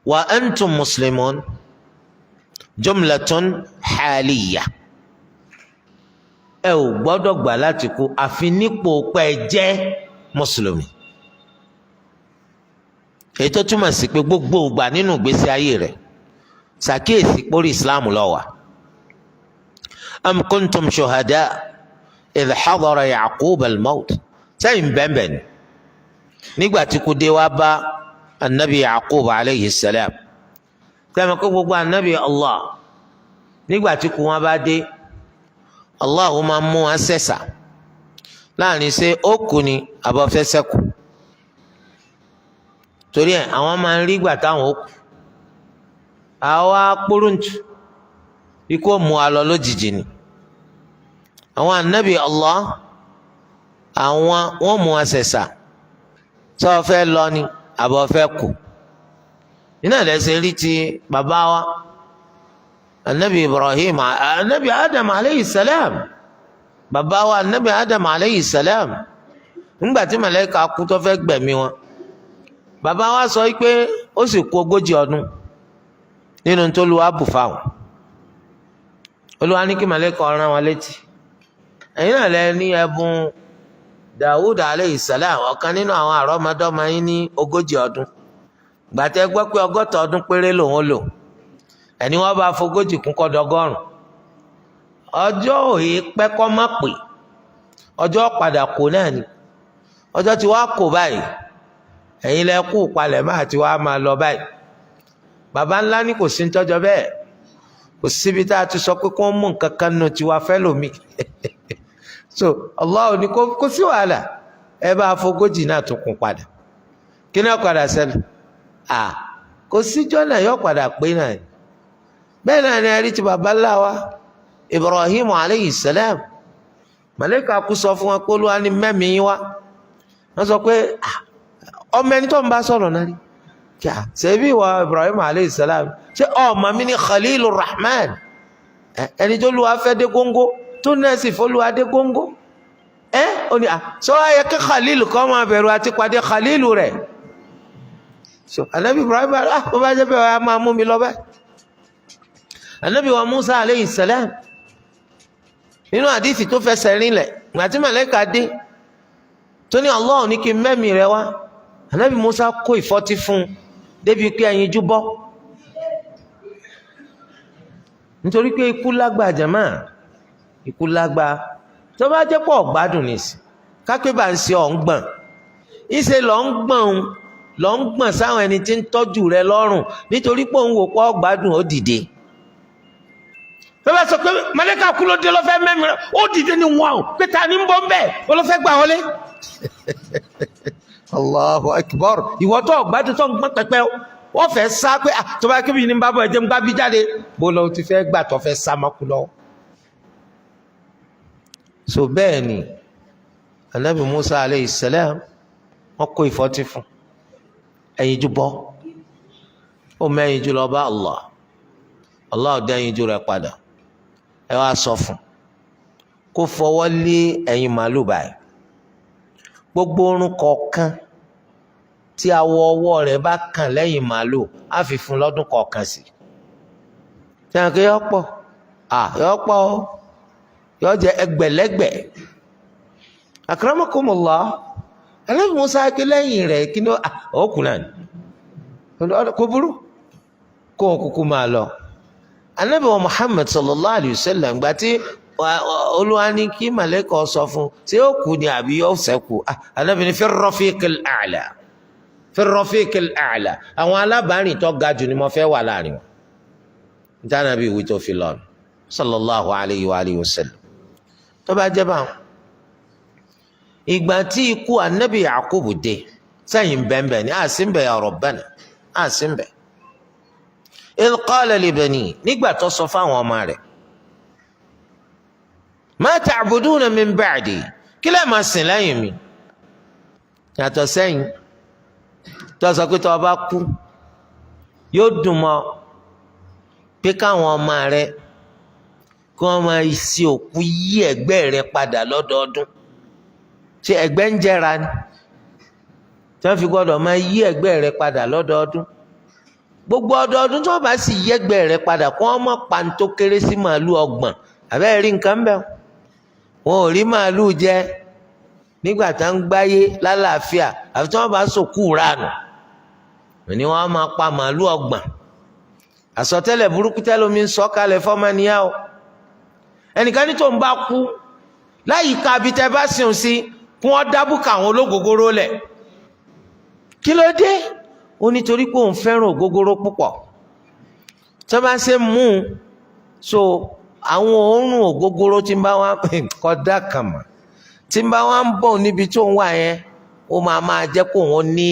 Speaker 1: wa antum muslimun jumlatun haliyah. Ẹ ò gbọ́dọ̀ gbà láti kú àfi nípò pé ẹ jẹ́ mùsùlùmí. Èyí tó túmọ̀ sí pé gbogbo ìgbà nínú ìgbésí ayé rẹ̀ ṣàkíyèsí pórí islam ló wà. am kuntum shuhada idh hadara Ya'qub al-maut. sẹ́yìn bẹ́ẹ̀bẹ́ẹ̀ ni nígbà tí kú dé wá bá anabi Ya'qub alayhi salam. sẹ́yìn kó gbogbo anabi Allah nígbà tí kú wọn bá dé, Allah máa mú wọn sẹ̀sà láàrin ṣé ó kú ni àbọ̀ fẹ́ ṣẹ́kù. torí ẹ̀ àwọn máa ń rí ìgbà táwọn ó kú. àwa kpóròǹtù ikú ó mú wa lọ lójijì ni. àwọn anabi Allah àwọn wọn mú wọn sẹ̀sà tó o fẹ́ lọ ni àbọ̀ fẹ́ kú. iná lẹ́sẹ̀ rí ti bàbá wa anabi Ibrahim, anabi Adam aleyhi salam, bàbá wa anabi Adam aleyhi salam. ńgbà tí màláíkà kú tó fẹ́ gbẹ̀mí wọn, bàbá wa sọ pé ó sì kú 40 ọdún nínú tó lu abùfà wọn. Olúwa ní kí màláíkà rán wọn létí, ẹ̀yin náà lẹ ní ẹ̀bùn Dawud aleyhi salam, ọ̀kan nínú àwọn àrọ́mọdọ́mọ yín ní 40 ọdún. gbàtẹ́ gbọ́ pé 60 ọdún péré lòun lò, ẹni wọ́n bá 40 kún kọ́ d100. ọjọ́ òye pẹ́ kọ́ má pè, ọjọ́ padà kò náà ni. ọjọ́ tí wàá kò báyìí, ẹ̀yin lẹ kú palẹ̀ máa ti wá máa lọ báyìí. bàbá ńlá ní kò sí ń tọ́jọ́ bẹ́ẹ̀, kò síbi tá a ti sọ pé kí wọ́n mú nǹkan kan nù tiwa fẹ́ lómi. so Allah ní kò sí wàhálà, ẹ bá 40 náà tún kún padà. kí ni ó padà ṣẹlẹ̀? kò síjọ́ náà yóò padà pé náà. bẹ́ẹ̀ náà ni ẹ̀rí ti bàbá ńlá wa Ibrahim aleyhi salam. màlẹ́kà kú sọ fún wọn pé Olúwa ní mẹ́mìí wá. wọ́n sọ pé ọmọ ẹni tó ń bá sọ̀rọ̀ náà rí kí a ṣebí wa Ibrahim aleyhi salam, ṣé ọmọ mi ní Khalilur Rahman, ẹni tó lu afẹ́ dé góńgó tó náà sì fọlú adé góńgó. ó ní sọ ayẹ kí Khalil kọ́ máa bẹ̀rù àti pàdé Khalil rẹ̀. so anabi Ibrahim bó bá jẹ́ bẹ́ẹ̀ wá máa mú mi lọ bẹ́ẹ̀. anabi wa Musa aleyhi salam nínú àdìsí tó fẹsẹ̀ rinlẹ̀ gbàtí màlẹ́kà dé tó ní Allah ní kí mẹ́mìí rẹ wá, anabi Musa kó ìfọ́tí fún un débi pé ẹyinjú bọ́. nítorí pé ikú lágbà jàmá, ikú lágbà. tó bá jẹ́ pọ̀ gbádùn nìsí kápẹ́ bá ń ṣe ọ̀ ń gbọ̀n, ìṣe lọ́ ń gbọ̀n sáwọn ẹni tí ń tọ́jú rẹ lọ́rùn nítorí pé òun wò pọ̀ gbádùn ó dìde. tó bá sọ pé màlẹ́kà kú ló dé ló fẹ́ mẹ́mìí rẹ, ó dìde ní wọn o pé ta ni ń bọ́ ń bẹ́ẹ̀ ó ló fẹ́ gbà wọlé. Allahu akbar. ìwọ tó gbádùn tó ń gbọ́n pẹ́pẹ́ wọ́n fẹ́ sá pé tó bá kébì ní bábọ̀ ẹ̀jẹ̀ ń gbá bí jáde bó lọ ti fẹ́ gbà tó fẹ́ sá mọ́kù lọ. so bẹ́ẹ̀ ni anabi Musa aleyhi salam wọ́n kó ìfọ́tí fún ẹ̀yinjú bọ́, ó mẹ́yinjú lọ bá Allah dá ẹ̀yinjú rẹ̀ padà. ẹ wá sọ fún kó fọwọ́ lé ẹ̀yìn màálù báyìí, gbogbo orun kọ̀ọ̀kan tí awọ ọwọ́ rẹ̀ bá kàn lẹ́yìn màálù á fi fún lọ́dún kọ̀ọ̀kan sí. sẹ́yìn kí yọ pọ̀ yọ pọ̀ yọ jẹ ẹgbẹ̀lẹ́gbẹ̀. akramakumullah Ànábì Mùsá ké lẹ́yìn rẹ̀ kí ni ọkùnrin náà kò burú kó o kúkú máa lọ. Ànábì wa Muhammad sallallahu alayhi wa sallam gba tí Olúwa ní kí màlẹ́kọ̀ sọ fún ṣé ó kú ni àbí yóò ṣẹ́kù. Ànábì ní fi rafiqil a'la fi rafiqil a'la àwọn alábàárìn tó ga jù ni mo fẹ́ wà láàrin wọn. níta Ànábì wí tó fi lọ sallallahu alayhi wa alihi wa sallam. tó bá jẹ́ báwọn ìgbà tí ikú Ànábì Yakubu dé sẹ́yìn bẹ́ẹ̀ ni àṣìǹbẹ̀ ya Rabbana àṣìǹbẹ̀. idh qala li bani nígbà tó sọ fáwọn ọmọ rẹ̀ ma ta'buduna min ba'di kí lẹ́ẹ̀ máa sìn lẹ́yìn mi yàtọ̀ sẹ́yìn tó sọ pé tó o bá kú yóò dùn mọ́ pé káwọn ọmọ rẹ̀ kí wọ́n máa ṣe òkú yí ẹ̀gbẹ́ rẹ̀ padà lọ́dọọdún ṣé ẹ̀gbẹ́ ń jẹra ni tí wọ́n fi gbọ́dọ̀ máa yí ẹ̀gbẹ́ rẹ̀ padà lọ́dọọdún gbogbo ọdọọdún tí wọ́n bá sì yí ẹ̀gbẹ́ rẹ̀ padà kí wọ́n má pa ní tó kéré sí màálù 30 àbẹ́ẹ̀ rí nǹkan bẹ́ẹ̀ wọn ò rí màálù jẹ nígbà tá ń gbáyé lálàáfíà àfi tí wọ́n bá sòkú ránù ni wọ́n máa pa màálù 30 àsọtẹ́lẹ̀ burúkú tẹ́lómi ń sọ kalẹ̀ fọ́mánìyà o ẹnìkan ní tó ń bá kú láyìíká bí tẹ́ bá sìn sí kí wọ́n dábùkà àwọn ológogoro lẹ̀ kí ló dé ó nítorí pé òun fẹ́ràn ògógóró púpọ̀ tí wọ́n bá ṣe mú un so àwọn òórùn ògógóró tí ń bá wọn kódà kàmá tí ń bá wọn ń bọ̀ níbi tó ń wà yẹn ó máa jẹ́ kó wọn ní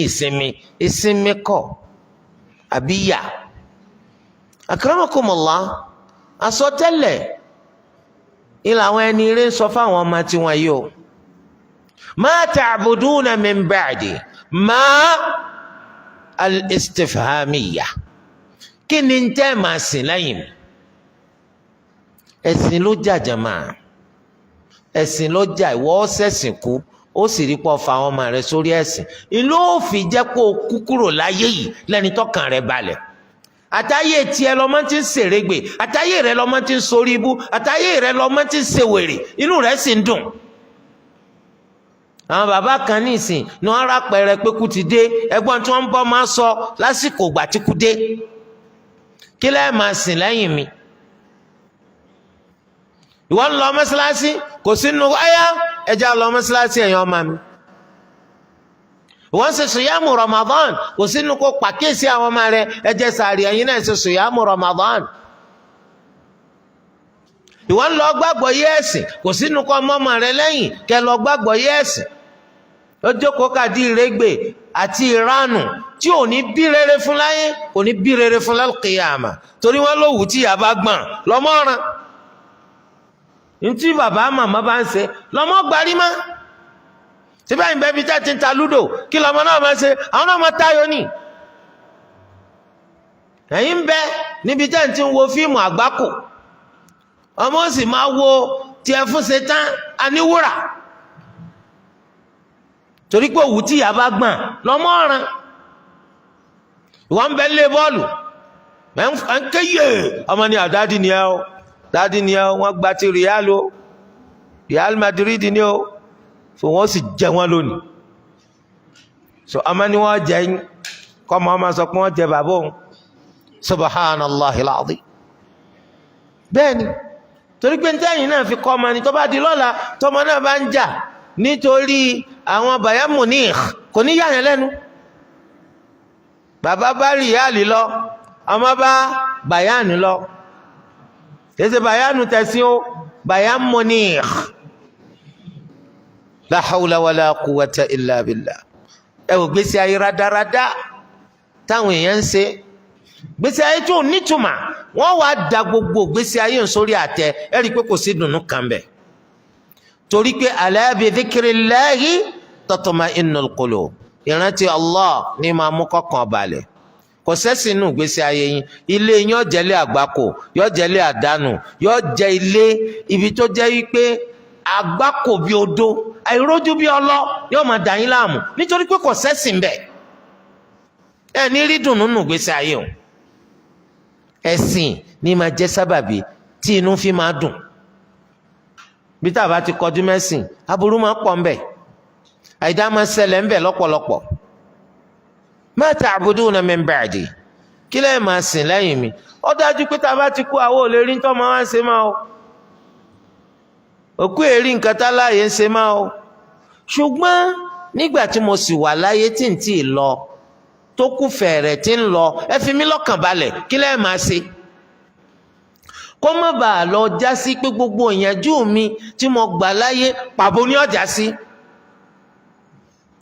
Speaker 1: ìsinmi kọ̀ àbí yà. akramakumullah àsọtẹ́lẹ̀ ilà àwọn ẹni eré ń sọ fáwọn ọmọ tiwọn yìí o ma ta'buduna min ba'di ma al-istifhamiyya kí ni ń tẹ́ máa sìn lẹ́yìn mi ẹ̀sìn ló jà jàmá ẹ̀sìn ló jà ìwọ ṣẹ̀sìn kú ó sì rí pọ̀ fa àwọn ọmọ rẹ sórí ẹ̀sìn ìlú òfin jẹ́ kó o kú kúrò láyé yìí lẹ́ni tọ́kàn rẹ balẹ̀ àtàyè tiẹ̀ lọ́mọ tí ń ṣèrégbè àtàyè rẹ lọ́mọ tí ń sorí ibú àtàyè rẹ lọ́mọ tí ń ṣèwèrè inú rẹ sì ń dùn. àwọn bàbá kan ní ìsìn ni wọ́n rápẹrẹ pé kú ti dé ẹ̀gbọ́n tí wọ́n ń bọ́ máa sọ lásìkò ìgbà tí kú dé kí lẹ́ẹ̀ máa sìn lẹ́yìn mi. ìwọ ń lọ mọ́ṣáláṣí kò sínú ẹ̀yà ẹja lọ mọ́ṣáláṣí ẹ̀yàn ọmọ mi. wọ́n ṣe sùyàmù Ramadan kò sínú kó pàkíyèsí àwọn ọmọ rẹ ẹjẹ sàárì ẹ̀yin náà ṣe sùyàmù Ramadan. ìwọ ń lọ gbàgbọ́ yé ẹ̀sìn kò sínú kó ọmọ rẹ lẹ́yìn kẹ lọ gbàgbọ́ yé ẹ̀sìn. ó jókòó kàdí ìrégbè àti ìranù tí ò ní bí rere fún láyé kò ní bí rere fún lálùkìyàmà torí wọn ló wù tí ìyá bá gbọ̀n lọ́mọ ọ̀ràn. ntí bàbá màmá bá ń ṣe lọ́mọ gbarí má. síbẹ̀ yìí bẹ́ẹ̀ bí tẹ́ ti ń ta lúdò kí lọ́mọ náà máa ṣe àwọn náà máa táyọ̀ ní. ẹ̀yin ń bẹ níbi tẹ́ ti ń wo fíìmù àgbákò ọmọ sì máa wo tiẹ̀ fún ṣetán aníwúrà torí pé òwú tí ìyá bá gbọ̀n lọ́mọ ọ̀ràn. ìwọ ń bẹ lé bọ́ọ̀lù ẹ̀ ń kéye ọmọ ní àdádì ni ẹ o dádì ni ẹ o wọ́n gba ti Real Madrid ni o so wọ́n sì jẹ wọ́n lónìí so ọmọ ni wọ́n jẹ yín kọ́mọ ọmọ sọ pé wọ́n jẹ bàbá òun subhanallahi alazim. bẹ́ẹ̀ni torí pé ntẹ́yìn náà fi kọ́ ọmọ ni tó bá di lọ́la tọmọ náà bá ń jà nítorí àwọn Bayern Munich kò ní yà yẹn lẹ́nu. bàbá bá Real lọ ọmọ bá Bayern lọ èsì Bayern tẹ̀sí o Bayern Munich la hawla wala quwwata illa billah. ẹ wò gbèsè ayé rádaràdá táwọn èèyàn ń ṣe gbèsè ayé tó nítumà wọ́n wá da gbogbo gbèsè ayé sórí àtẹ ẹ rí i pé kò sí dùnnú kan bẹ torí pé ala bi dhikrillahi tatma'innul qulub ìrántí Allah ní máa mú kọ́kàn balẹ̀ kò sẹ́sìn nù gbèsè ayé yín ilé yín yóò jẹ́lé àgbákò yóò jẹ́lé àdánù yóò jẹ́ ilé ibi tó jẹ́ wípé àgbákò bí odó àìrójú bí ọlọ yóò máa dà yín láàmú nítorí pé kò sẹ́sìn bẹ́ẹ̀ ẹ ní rí dùnnú nù gbèsè ayé o ẹ̀sìn ní máa jẹ́ sábàbí tí inú fi máa dùn. bí tá a bá ti kọjú mẹ́sìn aburú máa pọ̀ ńbẹ̀, àìdá máa ṣẹlẹ̀ ńbẹ̀ lọ́pọ̀lọpọ̀. ma ta'buduna min ba'di, kí lẹ́yìn máa sìn lẹ́yìn mi. ó dájú pé tá a bá ti kú àwọn ò lè rí nítorí máa wá ń ṣe máa o, òkú èrí nǹkan tá láàyè ń ṣe máa o. ṣùgbọ́n nígbà tí mo sì wà láyé tí n tí ì lọ tó kú fẹ̀rẹ̀ tí ń lọ, ẹ fi mí lọ́kàn balẹ̀, kí lẹ́yìn máa ṣe. kó má bàa lọ já sí pé gbogbo ìyànjú mi tí mo gbà láyé pàbó ní ọjà sí.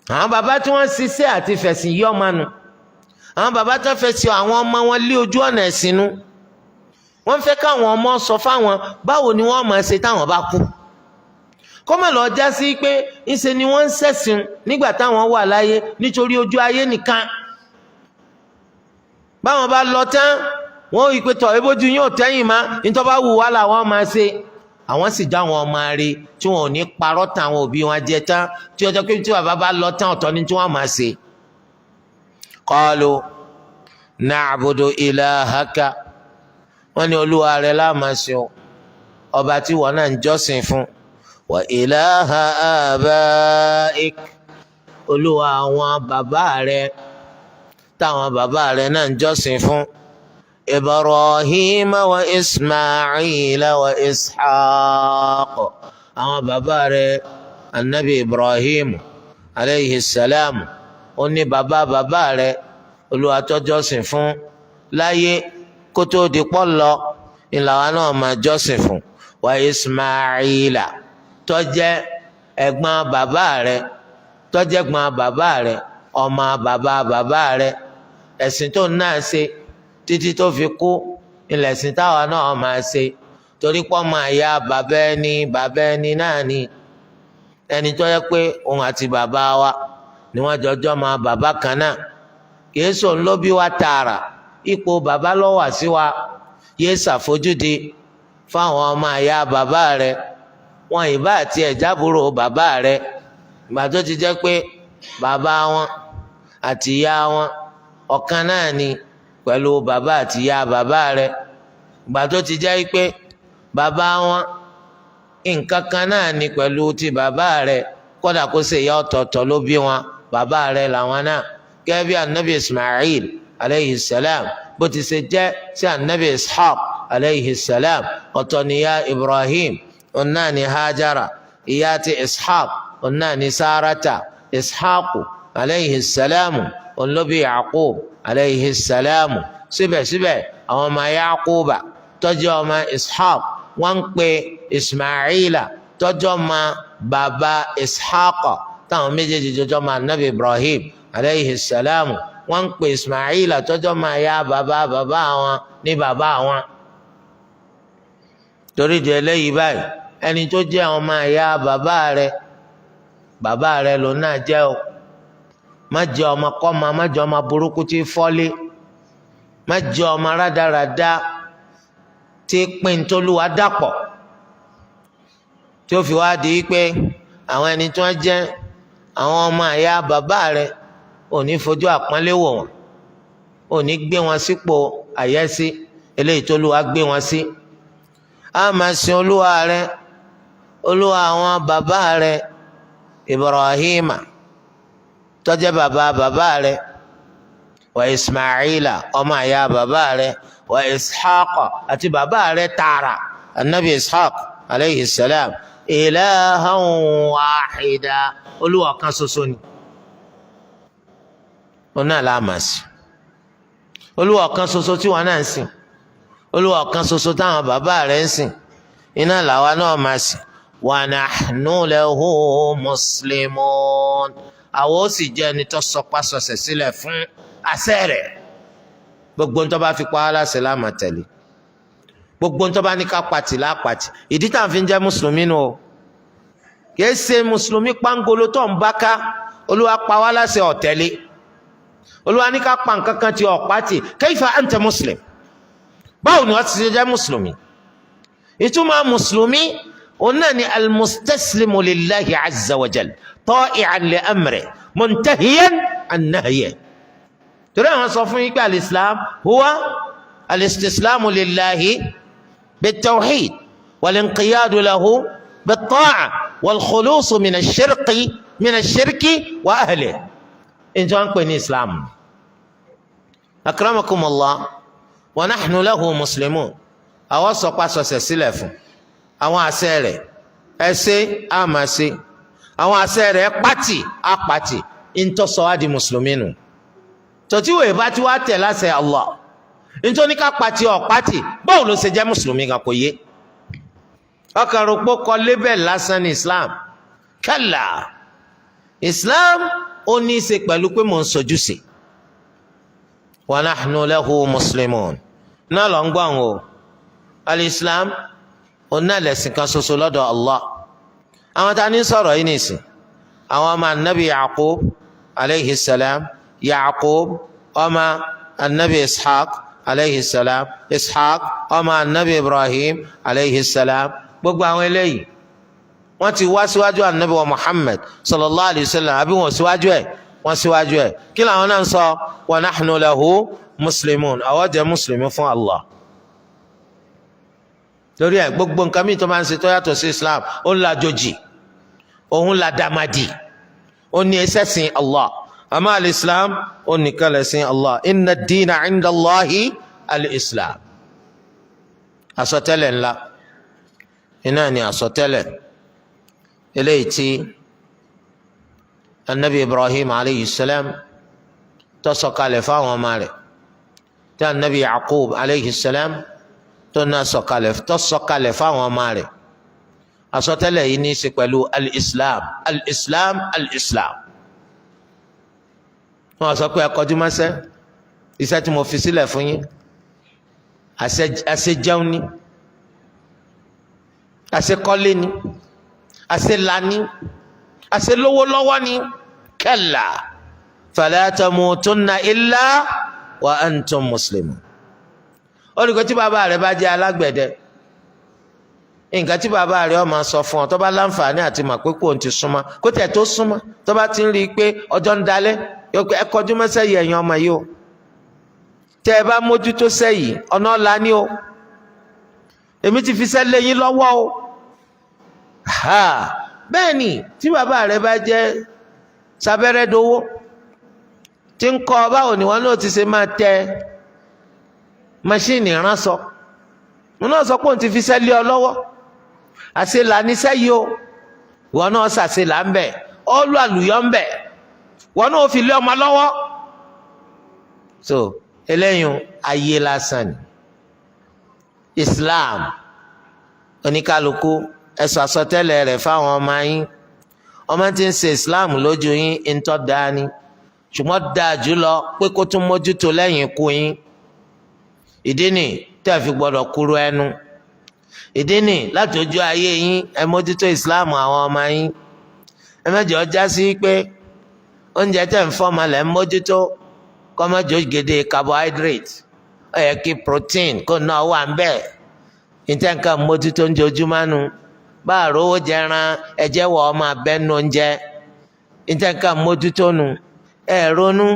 Speaker 1: àwọn bàbá tí wọ́n ṣiṣẹ́ àti fẹ̀sìn yí ọmọ nu, àwọn bàbá tí wọ́n fẹ́ ṣe àwọn ọmọ wọn lé ojú ọ̀nà ẹ̀sìn nu, wọ́n fẹ́ káwọn ọmọ sọ fáwọn báwo ni wọ́n máa ṣe táwọn bá kú. kó má lọ já sí pé ńṣe ni wọ́n ń ṣẹ̀sìn nígbà táwọn wà láyé nítorí ojú ayé nìkan. báwọn bá lọ tán wọn ò yí pé tọ ebójú yóò tẹ́yìn má nítorí bá wù wá làwọn máa ṣe. àwọn sì já wọn máa rí tí wọn ò ní parọ́ tàn àwọn òbí wọn jẹ tán, tí ọjọ́ pé tí bàbá bá lọ tán ọ̀tọ̀ ni tí wọ́n máa ṣe. qalu na'budu ilahaka, wọ́n ní olúwa rẹ̀ la máa ṣe o, ọba tí wọ́n náà ń jọ́sìn fún. wa ilaha abaik, olúwa àwọn bàbá rẹ̀ táwọn bàbá rẹ̀ náà ń jọ́sìn fún. Ibrahim wa Ismail wa Ishaq, àwọn bàbá rẹ̀ anabi Ibrahim aleyhi salam, ó ní bàbá rẹ̀ olúwa tó jọ́sìn fún láyé kó tó di pọ́ lọ ìlànà náà máa jọ́sìn fún. wa Ismaila, tó jẹ́ ẹ̀gbọ́n bàbá rẹ̀, tó jẹ́ ẹ̀gbọ́n bàbá rẹ̀, ọmọ bàbá rẹ̀, ẹ̀sìn tó náà ṣe títí tó fi kú ilẹ̀ ẹ̀sìn táwa náà máa ṣe, torí pọ́ máa ya bàbá ẹni náà ni ẹni tó yẹ pé òun àti bàbá wa ni wọ́n jọjọ́ máa bàbá kan náà. kìí sòun ló bí wa tààrà, ipò bàbá ló wà sí wa. yéé ṣàfojúdi fáwọn ọmọ àyà bàbá rẹ, wọn ìbá àti ẹ̀jábúrò bàbá rẹ, ìgbà tó ti jẹ́ pé bàbá wọn àti ìyá wọn ọ̀kan náà ni pẹ̀lú bàbá àti ìyá bàbá rẹ. ìgbà tó ti jẹ́ pé bàbá wọn nǹkan kan náà ni pẹ̀lú ti bàbá rẹ, kódà kó ṣe ìyá ọ̀tọ̀ọ̀tọ̀ ló bí wọn, bàbá rẹ làwọn náà. gẹ́gẹ́ bí anabi Ismail aleyhi salam bó ti ṣe jẹ́ sí anabi Ishaq aleyhi salam, ọ̀tọ̀ ni ìyá Ibrahim, òun náà ni Hajara. ìyá ti Ishaq òun náà ni Sarata. Ishaq aleyhi salam òun ló bí Yaqub aleyhi salam. síbẹ̀síbẹ̀ àwọn ọmọ Yaquba tó jẹ́ ọmọ Ishaq wọ́n ń pe Ismaila tó jẹ́ ọmọ bàbá Ishaq, táwọn méjèèjì jọjọ́ ọmọ anabi Ibrahim aleyhi salam. wọ́n ń pe Ismaila tó jẹ́ ọmọ ya bàbá wọn ní bàbá wọn. torí di eléyìí báyìí, ẹni tó jẹ́ ọmọ ya bàbá rẹ lòun náà jẹ́ o. má jẹ́ ọmọ kọ́mọ, má jẹ́ ọmọ burúkú tí fọ́lé, má jẹ́ ọmọ rádaràda tí píntolúwa dàpọ̀, tí ó fi wá di pé àwọn ẹni tí wọ́n jẹ́ àwọn ọmọ àyà bàbá rẹ ò ní fojú àpọ́nlé wò wọ́n, ò ní gbé wọn sípò àyẹ́sí eléyìí tó lùwà gbé wọn sí. a máa sin olúwa rẹ, olúwa àwọn bàbá rẹ Ibrahima tó jẹ́ bàbá rẹ, wa Ismaila ọmọ àyà bàbá rẹ, wa Ishaq àti bàbá rẹ tààrà anabi Ishaq aleyhi salam. ilahan wahida, olúwa kan ṣoṣo ni. òun náà la máa sìn. olúwa kan ṣoṣo tí wọn náà ń sìn, olúwa kan ṣoṣo táwọn bàbá rẹ̀ ń sìn, iná làwa náà máa sìn. wa nahnu lahu muslimun, àwọn ó sì jẹ́ ẹni tó sọpasọsẹ̀ sílẹ̀ fún àṣẹ rẹ̀. gbogbo ń tó bá fi pa á láṣẹ la máa tẹ̀lé, gbogbo ń tó bá ní ká pàtì lápàtì. ìdí tá à ń fi jẹ́ mùsùlùmí nù o, kìí ṣe mùsùlùmí pangolo tó ń bá ká. olúwa pa wá láṣẹ ọ̀tẹ̀lé, olúwa ní ká pa nǹkan kan tí ọ̀pá tì. kayfa anta muslim, báwo ni wọ́n ti ṣe jẹ́ mùsùlùmí? ìtumọ̀ mùsùlùmí òun náà ni almustaslimu lillahi azza wa jal, ta'i'an li amri, muntahiyan an nahyi. torí àwọn sọ fún yín pé al-islam huwa al-istislamu lillahi بالتوحيد والانقياد له بالطاعة والخلوص من الشرك وأهله. إن جانكم إسلام أكرمكم الله ونحن له مسلمون. أوصى قصص السلف أو أسير أسي أما سي أو أسير أقبتي إن تصواد مسلمين تتوى باتي واتي لا سي الله إن تونيك أقبتي أقبتي بولو سجى مسلمين كويه ọkàn rò pé kọ lébẹ̀ lásán ní islam kálá islam ó ní í ṣe pẹ̀lú pé mò ń sojúṣe wa nahnu lahu muslimun náà lọ ń gbọ́n o al-islam ó náà lẹ̀sìn kan ṣoṣo lọ́dọ̀ allah àwọn tá a ní sọ̀rọ̀ yìí nìsín àwọn ọmọ anabi yaqub aleyhi salam yaqub ọmọ anabi ishaq aleyhi salam ishaq ọmọ anabi ibrahim aleyhi salam gbogbo àwọn eléyìí wọ́n ti wá síwájú anabi wa muhammad sallallahu alayhi wa sallam àbí wọ́n síwájú ẹ̀ wọ́n síwájú ẹ̀ kí làwọn náà ń sọ wa nahnu lahu muslimun àwọn jẹ́ mùsùlùmí fún allah. torí ẹ̀ gbogbo nǹkan mìíràn tó máa ń ṣe tó yàtọ̀ sí islam ó ń lajòjì òun la dàmàdì ó ní ẹsẹ̀ sìn allah àmọ́ al-islam ó nìkan lẹ̀sìn allah inna ad-dina 'inda allahi al-islam. àsọtẹ́lẹ̀ ńlá iná ni àsọtẹ́lẹ̀ eléyìí tí anabi ibrahim aleyhi salam tó sọ̀kalẹ̀ fáwọn ọmọ rẹ̀ tí anabi yaqub aleyhi salam tó sọ̀kalẹ̀ fáwọn ọmọ rẹ̀ àsọtẹ́lẹ̀ yìí ní í ṣe pẹ̀lú al-islam al-islam al-islam. wọ́n sọ pé ẹ kọjú mọ́sẹ́ iṣẹ́ tí mo fi sílẹ̀ fún yín àṣejẹun ni àṣekọ́lé ni àṣelani àṣelówó lọ́wọ́ ni kalla fala tamutunna illa wa antum muslimun. olùkọ́ tí bàbá rẹ̀ bá jẹ́ alágbẹ̀dẹ nǹkan tí bàbá rẹ̀ ó máa sọ fún ọ tó bá láǹfààní àti mà pé kò ń ti súnmọ́ kó tẹ̀ tó súnmọ́ tó bá ti ń rí i pé ọjọ́ ń dalẹ̀ yóò pé ẹ kọjú mọ́ sẹ́yìn ẹ̀yin ọmọ yìí o tẹ́ ẹ bá mójútó sẹ́yìn ọ̀nà ọ̀la ni o èmi ti fi sẹ́lẹ̀ yín lọ́wọ́ o. bẹ́ẹ̀ ni tí bàbá rẹ̀ bá jẹ́ sábẹ́rẹ́ dowó tí ń kọ́ báwo ni wọn náà ti ṣe máa tẹ máṣíìnì ránṣọ wọn náà sọ pé òun ti fi sẹ́lẹ̀ ọ lọ́wọ́ àṣelà ní sẹ́yìí o wọn náà ṣàṣelà ń bẹ̀ ọ́ lù àlùyọ́ ń bẹ̀ wọn náà fi lé ọmọ lọ́wọ́. so eléyìí ayé lásán ni islam oníkálukú ẹ sọ àsọtẹ́lẹ̀ rẹ̀ fáwọn ọmọ yín ọmọ tí ń ṣe islam lójú yín ń tọ́ da ni ṣùgbọ́n dáa jùlọ pé kó tún mójútó lẹ́yìn ikú yín. ìdí nì tẹ́ fi gbọ́dọ̀ kúrú ẹnu ìdí nì láti ojú ayé yín ẹ mójútó islam àwọn ọmọ yín ẹ mẹ́jọ já sí pé oúnjẹ tẹ́ ń fọ́mọ lẹ́ ń mójútó kọ́mọ́jọ́ gèdè carbohydrate ó yẹ kí protein kó náà wà ń bẹ́ẹ̀ níta nǹkan mójútó oúnjẹ ojúmọ́ nu bá àrówó jẹran ẹ̀jẹ̀ wọ̀ ọmọ abẹ́nu oúnjẹ níta nǹkan mójútó nu ẹ ronú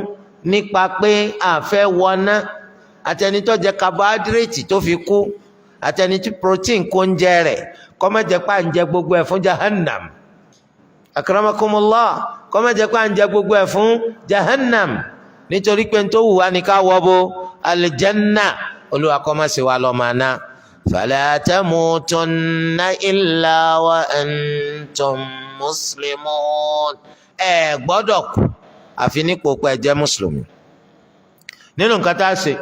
Speaker 1: nípa pé àfẹ́ wọná àtẹnitọ́ jẹ carbohydrate tó fi kú àtẹnitọ́ protein kó ń jẹ rẹ̀ kọ́mọ́jẹ́ pà ń jẹ gbogbo ẹ̀ fún jahannam akramakumullah kọ́mọ́jẹ́ pà ń jẹ gbogbo ẹ̀ fún jahannam nítorí pé tó wù wá ní ká wọ bó aljanna olúwa kó má ṣe wá lọ́mọ àná. fala tamutunna illa wa antum muslimun ẹ gbọ́dọ̀ kú àfi nípò pé ẹ jẹ́ mùsùlùmí. nínú nǹkan tá a ṣe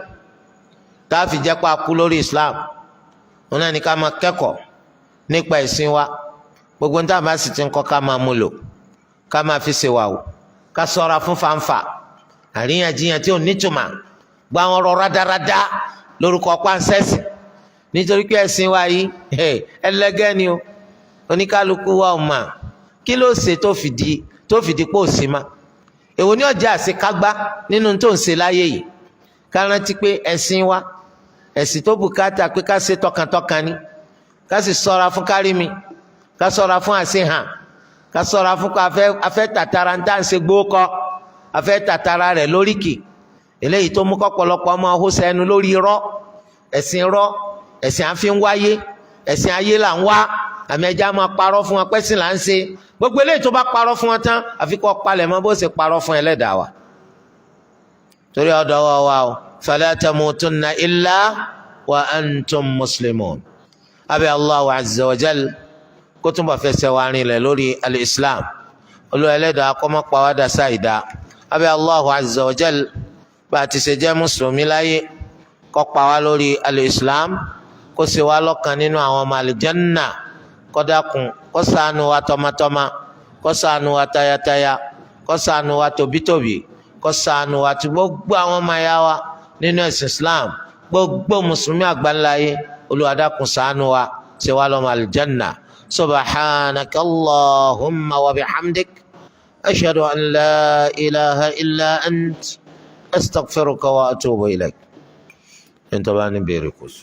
Speaker 1: tá a fi jẹ́ pa kú lórí islam wọn náà ní ká máa kẹ́kọ̀ọ́ nípa ìsìn wa gbogbo níta bá sì ti ń kọ́ ká máa mú lò ká máa fi ṣe wà wò ká ṣọ́ra fún fanfa àríyànjiyàn tí ò nítumọ̀ gba àwọn ọ̀rọ̀ rádaràda lórúkọ pánsẹ́sì nítorí pé ẹ̀sìn wa yìí ẹlẹ́gẹ́ ni o oníkálukú wa ò mà kí ló ṣe tó fìdí pò sí ma èwo ni ọjà àṣekágbá nínú tó ń ṣe láyé yìí ká rántí pé ẹ̀sìn wa ẹ̀sìn tó bùkátà pé ká ṣe tọkàntọkàn ni ká sì ṣọ́ra fún kárí mi ká ṣọ́ra fún àṣehàn ká ṣọ́ra fún ká afẹ́ tàtàrà ń dáǹṣe gbókọ́ afẹ́ tàtàrà rẹ̀ lóríkì eléyìí tó mú kọ́pọ̀lọpọ̀ ọmọ ọhún sẹ́nu lórí irọ́ ẹ̀sìn irọ́ ẹ̀sìn àfi ń wáyé ẹ̀sìn ayé là ń wá àmì ẹja máa parọ́ fún wọn pẹ́sìn là ń ṣe gbogbo eléyìí tó bá parọ́ fún wọn tán àfi kọ́ palẹ̀ mọ́ bó ṣe parọ́ fún ẹlẹ́dàá wa torí ọ̀dọ̀ wa o fala tamutunna illa wa antum muslimun abẹ́ Allah azza wa jal kó túnbọ̀ fẹsẹ̀ wá rinlẹ̀ lórí al-islam olúwa ẹlẹ́dàá kó má pa wá dà sáìdá abẹ́ Allah azza wa jal bá a ti ṣe jẹ́ mùsùlùmí láyé kó pa wá lórí al-islam kó ṣe wá lọ́kàn nínú àwọn ọmọ àlìjánná kó dákun kó ṣàánú wa tọmọtọmọ kó ṣàánú wa tayátayá kó ṣàánú wa tòbítòbí kó ṣàánú wa tí gbogbo àwọn ọmọ ya wa nínú ẹ̀sìn islam gbogbo mùsùlùmí àgbáńláyé olúwa dákun ṣàánú wa ṣe wá lọ́mọ àlìjánná subhanaka allahumma wa bihamdik ashhadu an la ilaha illa ant astaghfiruka wa atubu ilayk. ẹni bá ní béèrè kò sí.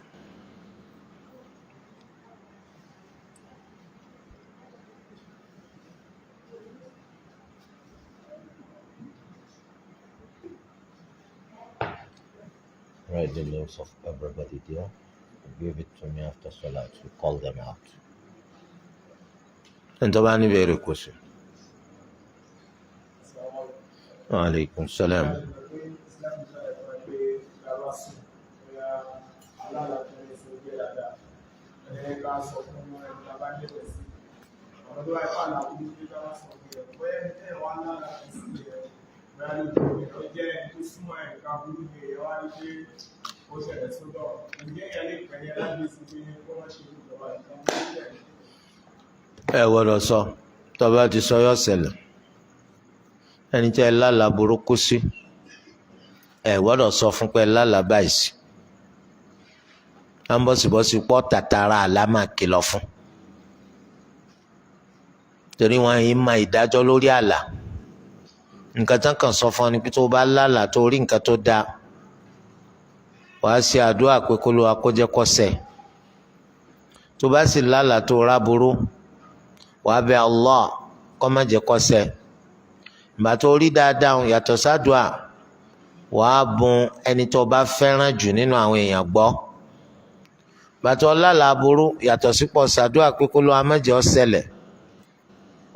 Speaker 1: Write the names of everybody there. Give it to me after Salat. We call them out. أنت بعني بيركوسي. وعليكم السلام. ẹ gbọ́dọ̀ sọ tó bá ti sọ yọ ṣẹlẹ̀ ẹni tí ẹ lálàá burúkú sí ẹ gbọ́dọ̀ sọ fún pé lálàá báyìí sí à ń bọ̀sibọ́sí pọ́ tàtàrà àlámà kìlọ̀ fún torí wọn yìí máa ìdájọ́ lórí àlà nǹkan tán kàn sọ fún ọ ni pé tó bá lálàá tó rí nǹkan tó dáa wàá ṣe àdúrà pé kó ló wa kó jẹ́ kó ṣẹ tó bá sì lálàá tó ráburú wàá bẹ Allah kó má jẹ́ kó ṣẹ ìgbà tó rí dáadáa yàtọ̀ sádùá wàá bùn ẹni tó bá fẹ́ràn jù nínú àwọn èèyàn gbọ́ ìgbà tó lálàá burú yàtọ̀ sípò sádùá pé kó ló wa má jẹ́ ó ṣẹlẹ̀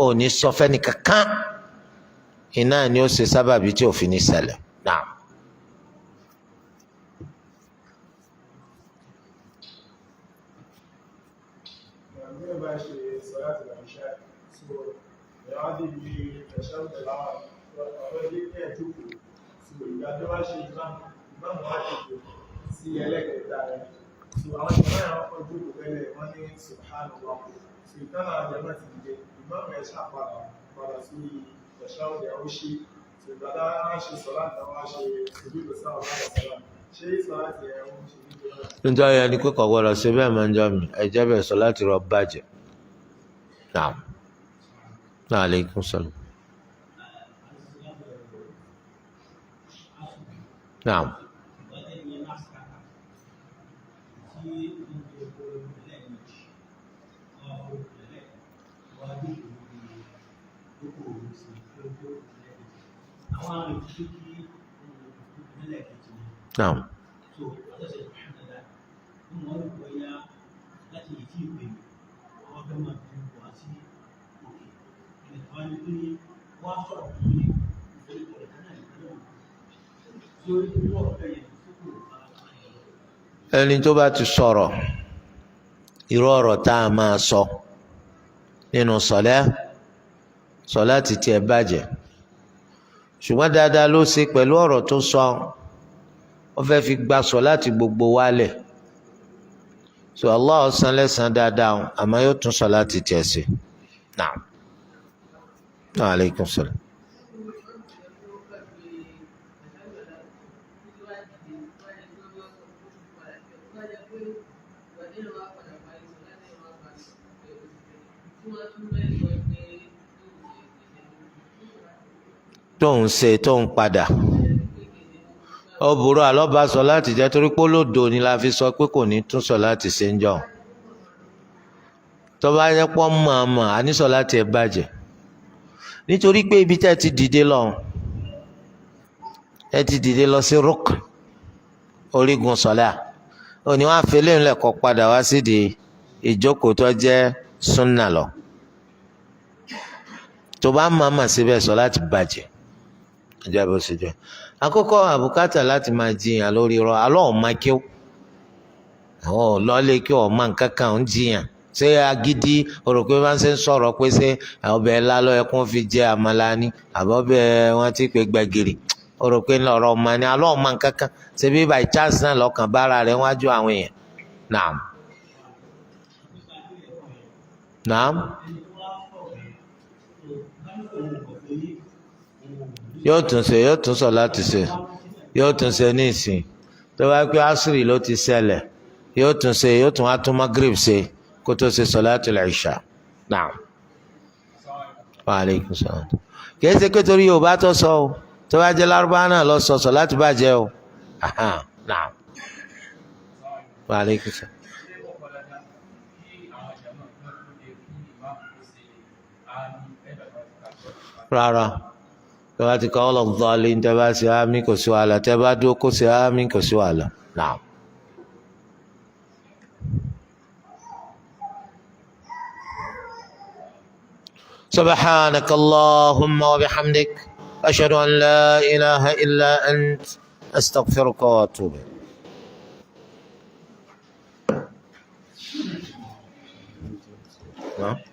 Speaker 1: ò ní sọ fẹ́ni kankan iná ni ó ṣe sábàbí tí òfin ní ṣẹlẹ̀ náà. nítorí ẹni pé kò gbọdọ̀ ṣe bẹ́ẹ̀ máa ń jọ mi ẹ̀jẹ̀ bẹ̀ sọ láti rọ bàjẹ́ náà náà aleykum salaam náà. Naam. Ẹni tó bá ti sọ̀rọ̀ irú ọ̀rọ̀ tá a máa sọ nínú sọlá ti tiẹ̀ bàjẹ́ ṣùgbọ́n dáadáa ló ṣe pẹ̀lú ọ̀rọ̀ tó sọ ó fẹ́ fi gba sọlá ti gbogbo wálẹ̀ so Allah san lẹ́san dáadáa àmọ́ yóò tún sọlá ti tiẹ̀ ṣe náà. Aleykum salaam. tóun ṣe tóun padà ó burú àlọ́ba sọ láti jẹ́ torí pé olódo ni la fi sọ pé kò ní tún sọ láti ṣe ń jọ tó bá yẹ pọ́ mọ̀ọ́mọ̀ àníṣọ láti ẹ̀ bàjẹ́ nítorí pé ibi tẹ́ ti dìde lọ ẹ ti dìde lọ sí rúk orígun sọlá òní wọn àfẹlẹ́ ńlẹ̀ kọ́ padà wá sídìí ìjókòó tó jẹ́ súnà lọ tó bá máa mà síbẹ̀ sọ láti bàjẹ́ ọjọ́ bó ṣe jẹ́ àkọ́kọ́ àbùkátà láti máa jiyàn lórí irọ́ alọ́ ọ̀ máa kí ó àwọn ọlọ́lé kí ọ̀ máa nǹkan kan ń jiyàn ṣé agídí ọ̀rọ̀ pé bá ń ṣe ń sọ̀rọ̀ pé ṣé ọbẹ̀ lálọ́ ẹkún fi jẹ àmàlà ni àbọ̀bẹ̀ wọn ti pè gbẹ̀gìrì ọ̀rọ̀ pé ọ̀rọ̀ ọ̀ma ni alọ́ ọ̀ máa nǹkan kan ṣe bí by chance náà lọ́kàn bára rẹ̀ wájú àwọn èèyàn naam naam yóò tún sọ láti ṣe yóò tún ṣe ní ìsìn tó bá pé asiri ló ti ṣẹlẹ̀ yóò tún wá tún magrib ṣe kó tó ṣe sọlátul ìṣà naam wa aleykum salaam kìí ṣe pé torí yorùbá tó sọ o tó bá jẹ́ lárúbá náà lọ sọ láti bàjẹ́ o naam wa aleykum salaam. rárá tó bá ti kọ́ ọ́ lọ́ọ́ dọ́ọ̀lì tẹ́ bá ṣe àmì kò sí wàhálà tẹ́ bá dúró kó ṣe àmì kò sí wàhálà naam. سبحانك اللهم وبحمدك أشهد أن لا إله إلا أنت أستغفرك وأتوب إليك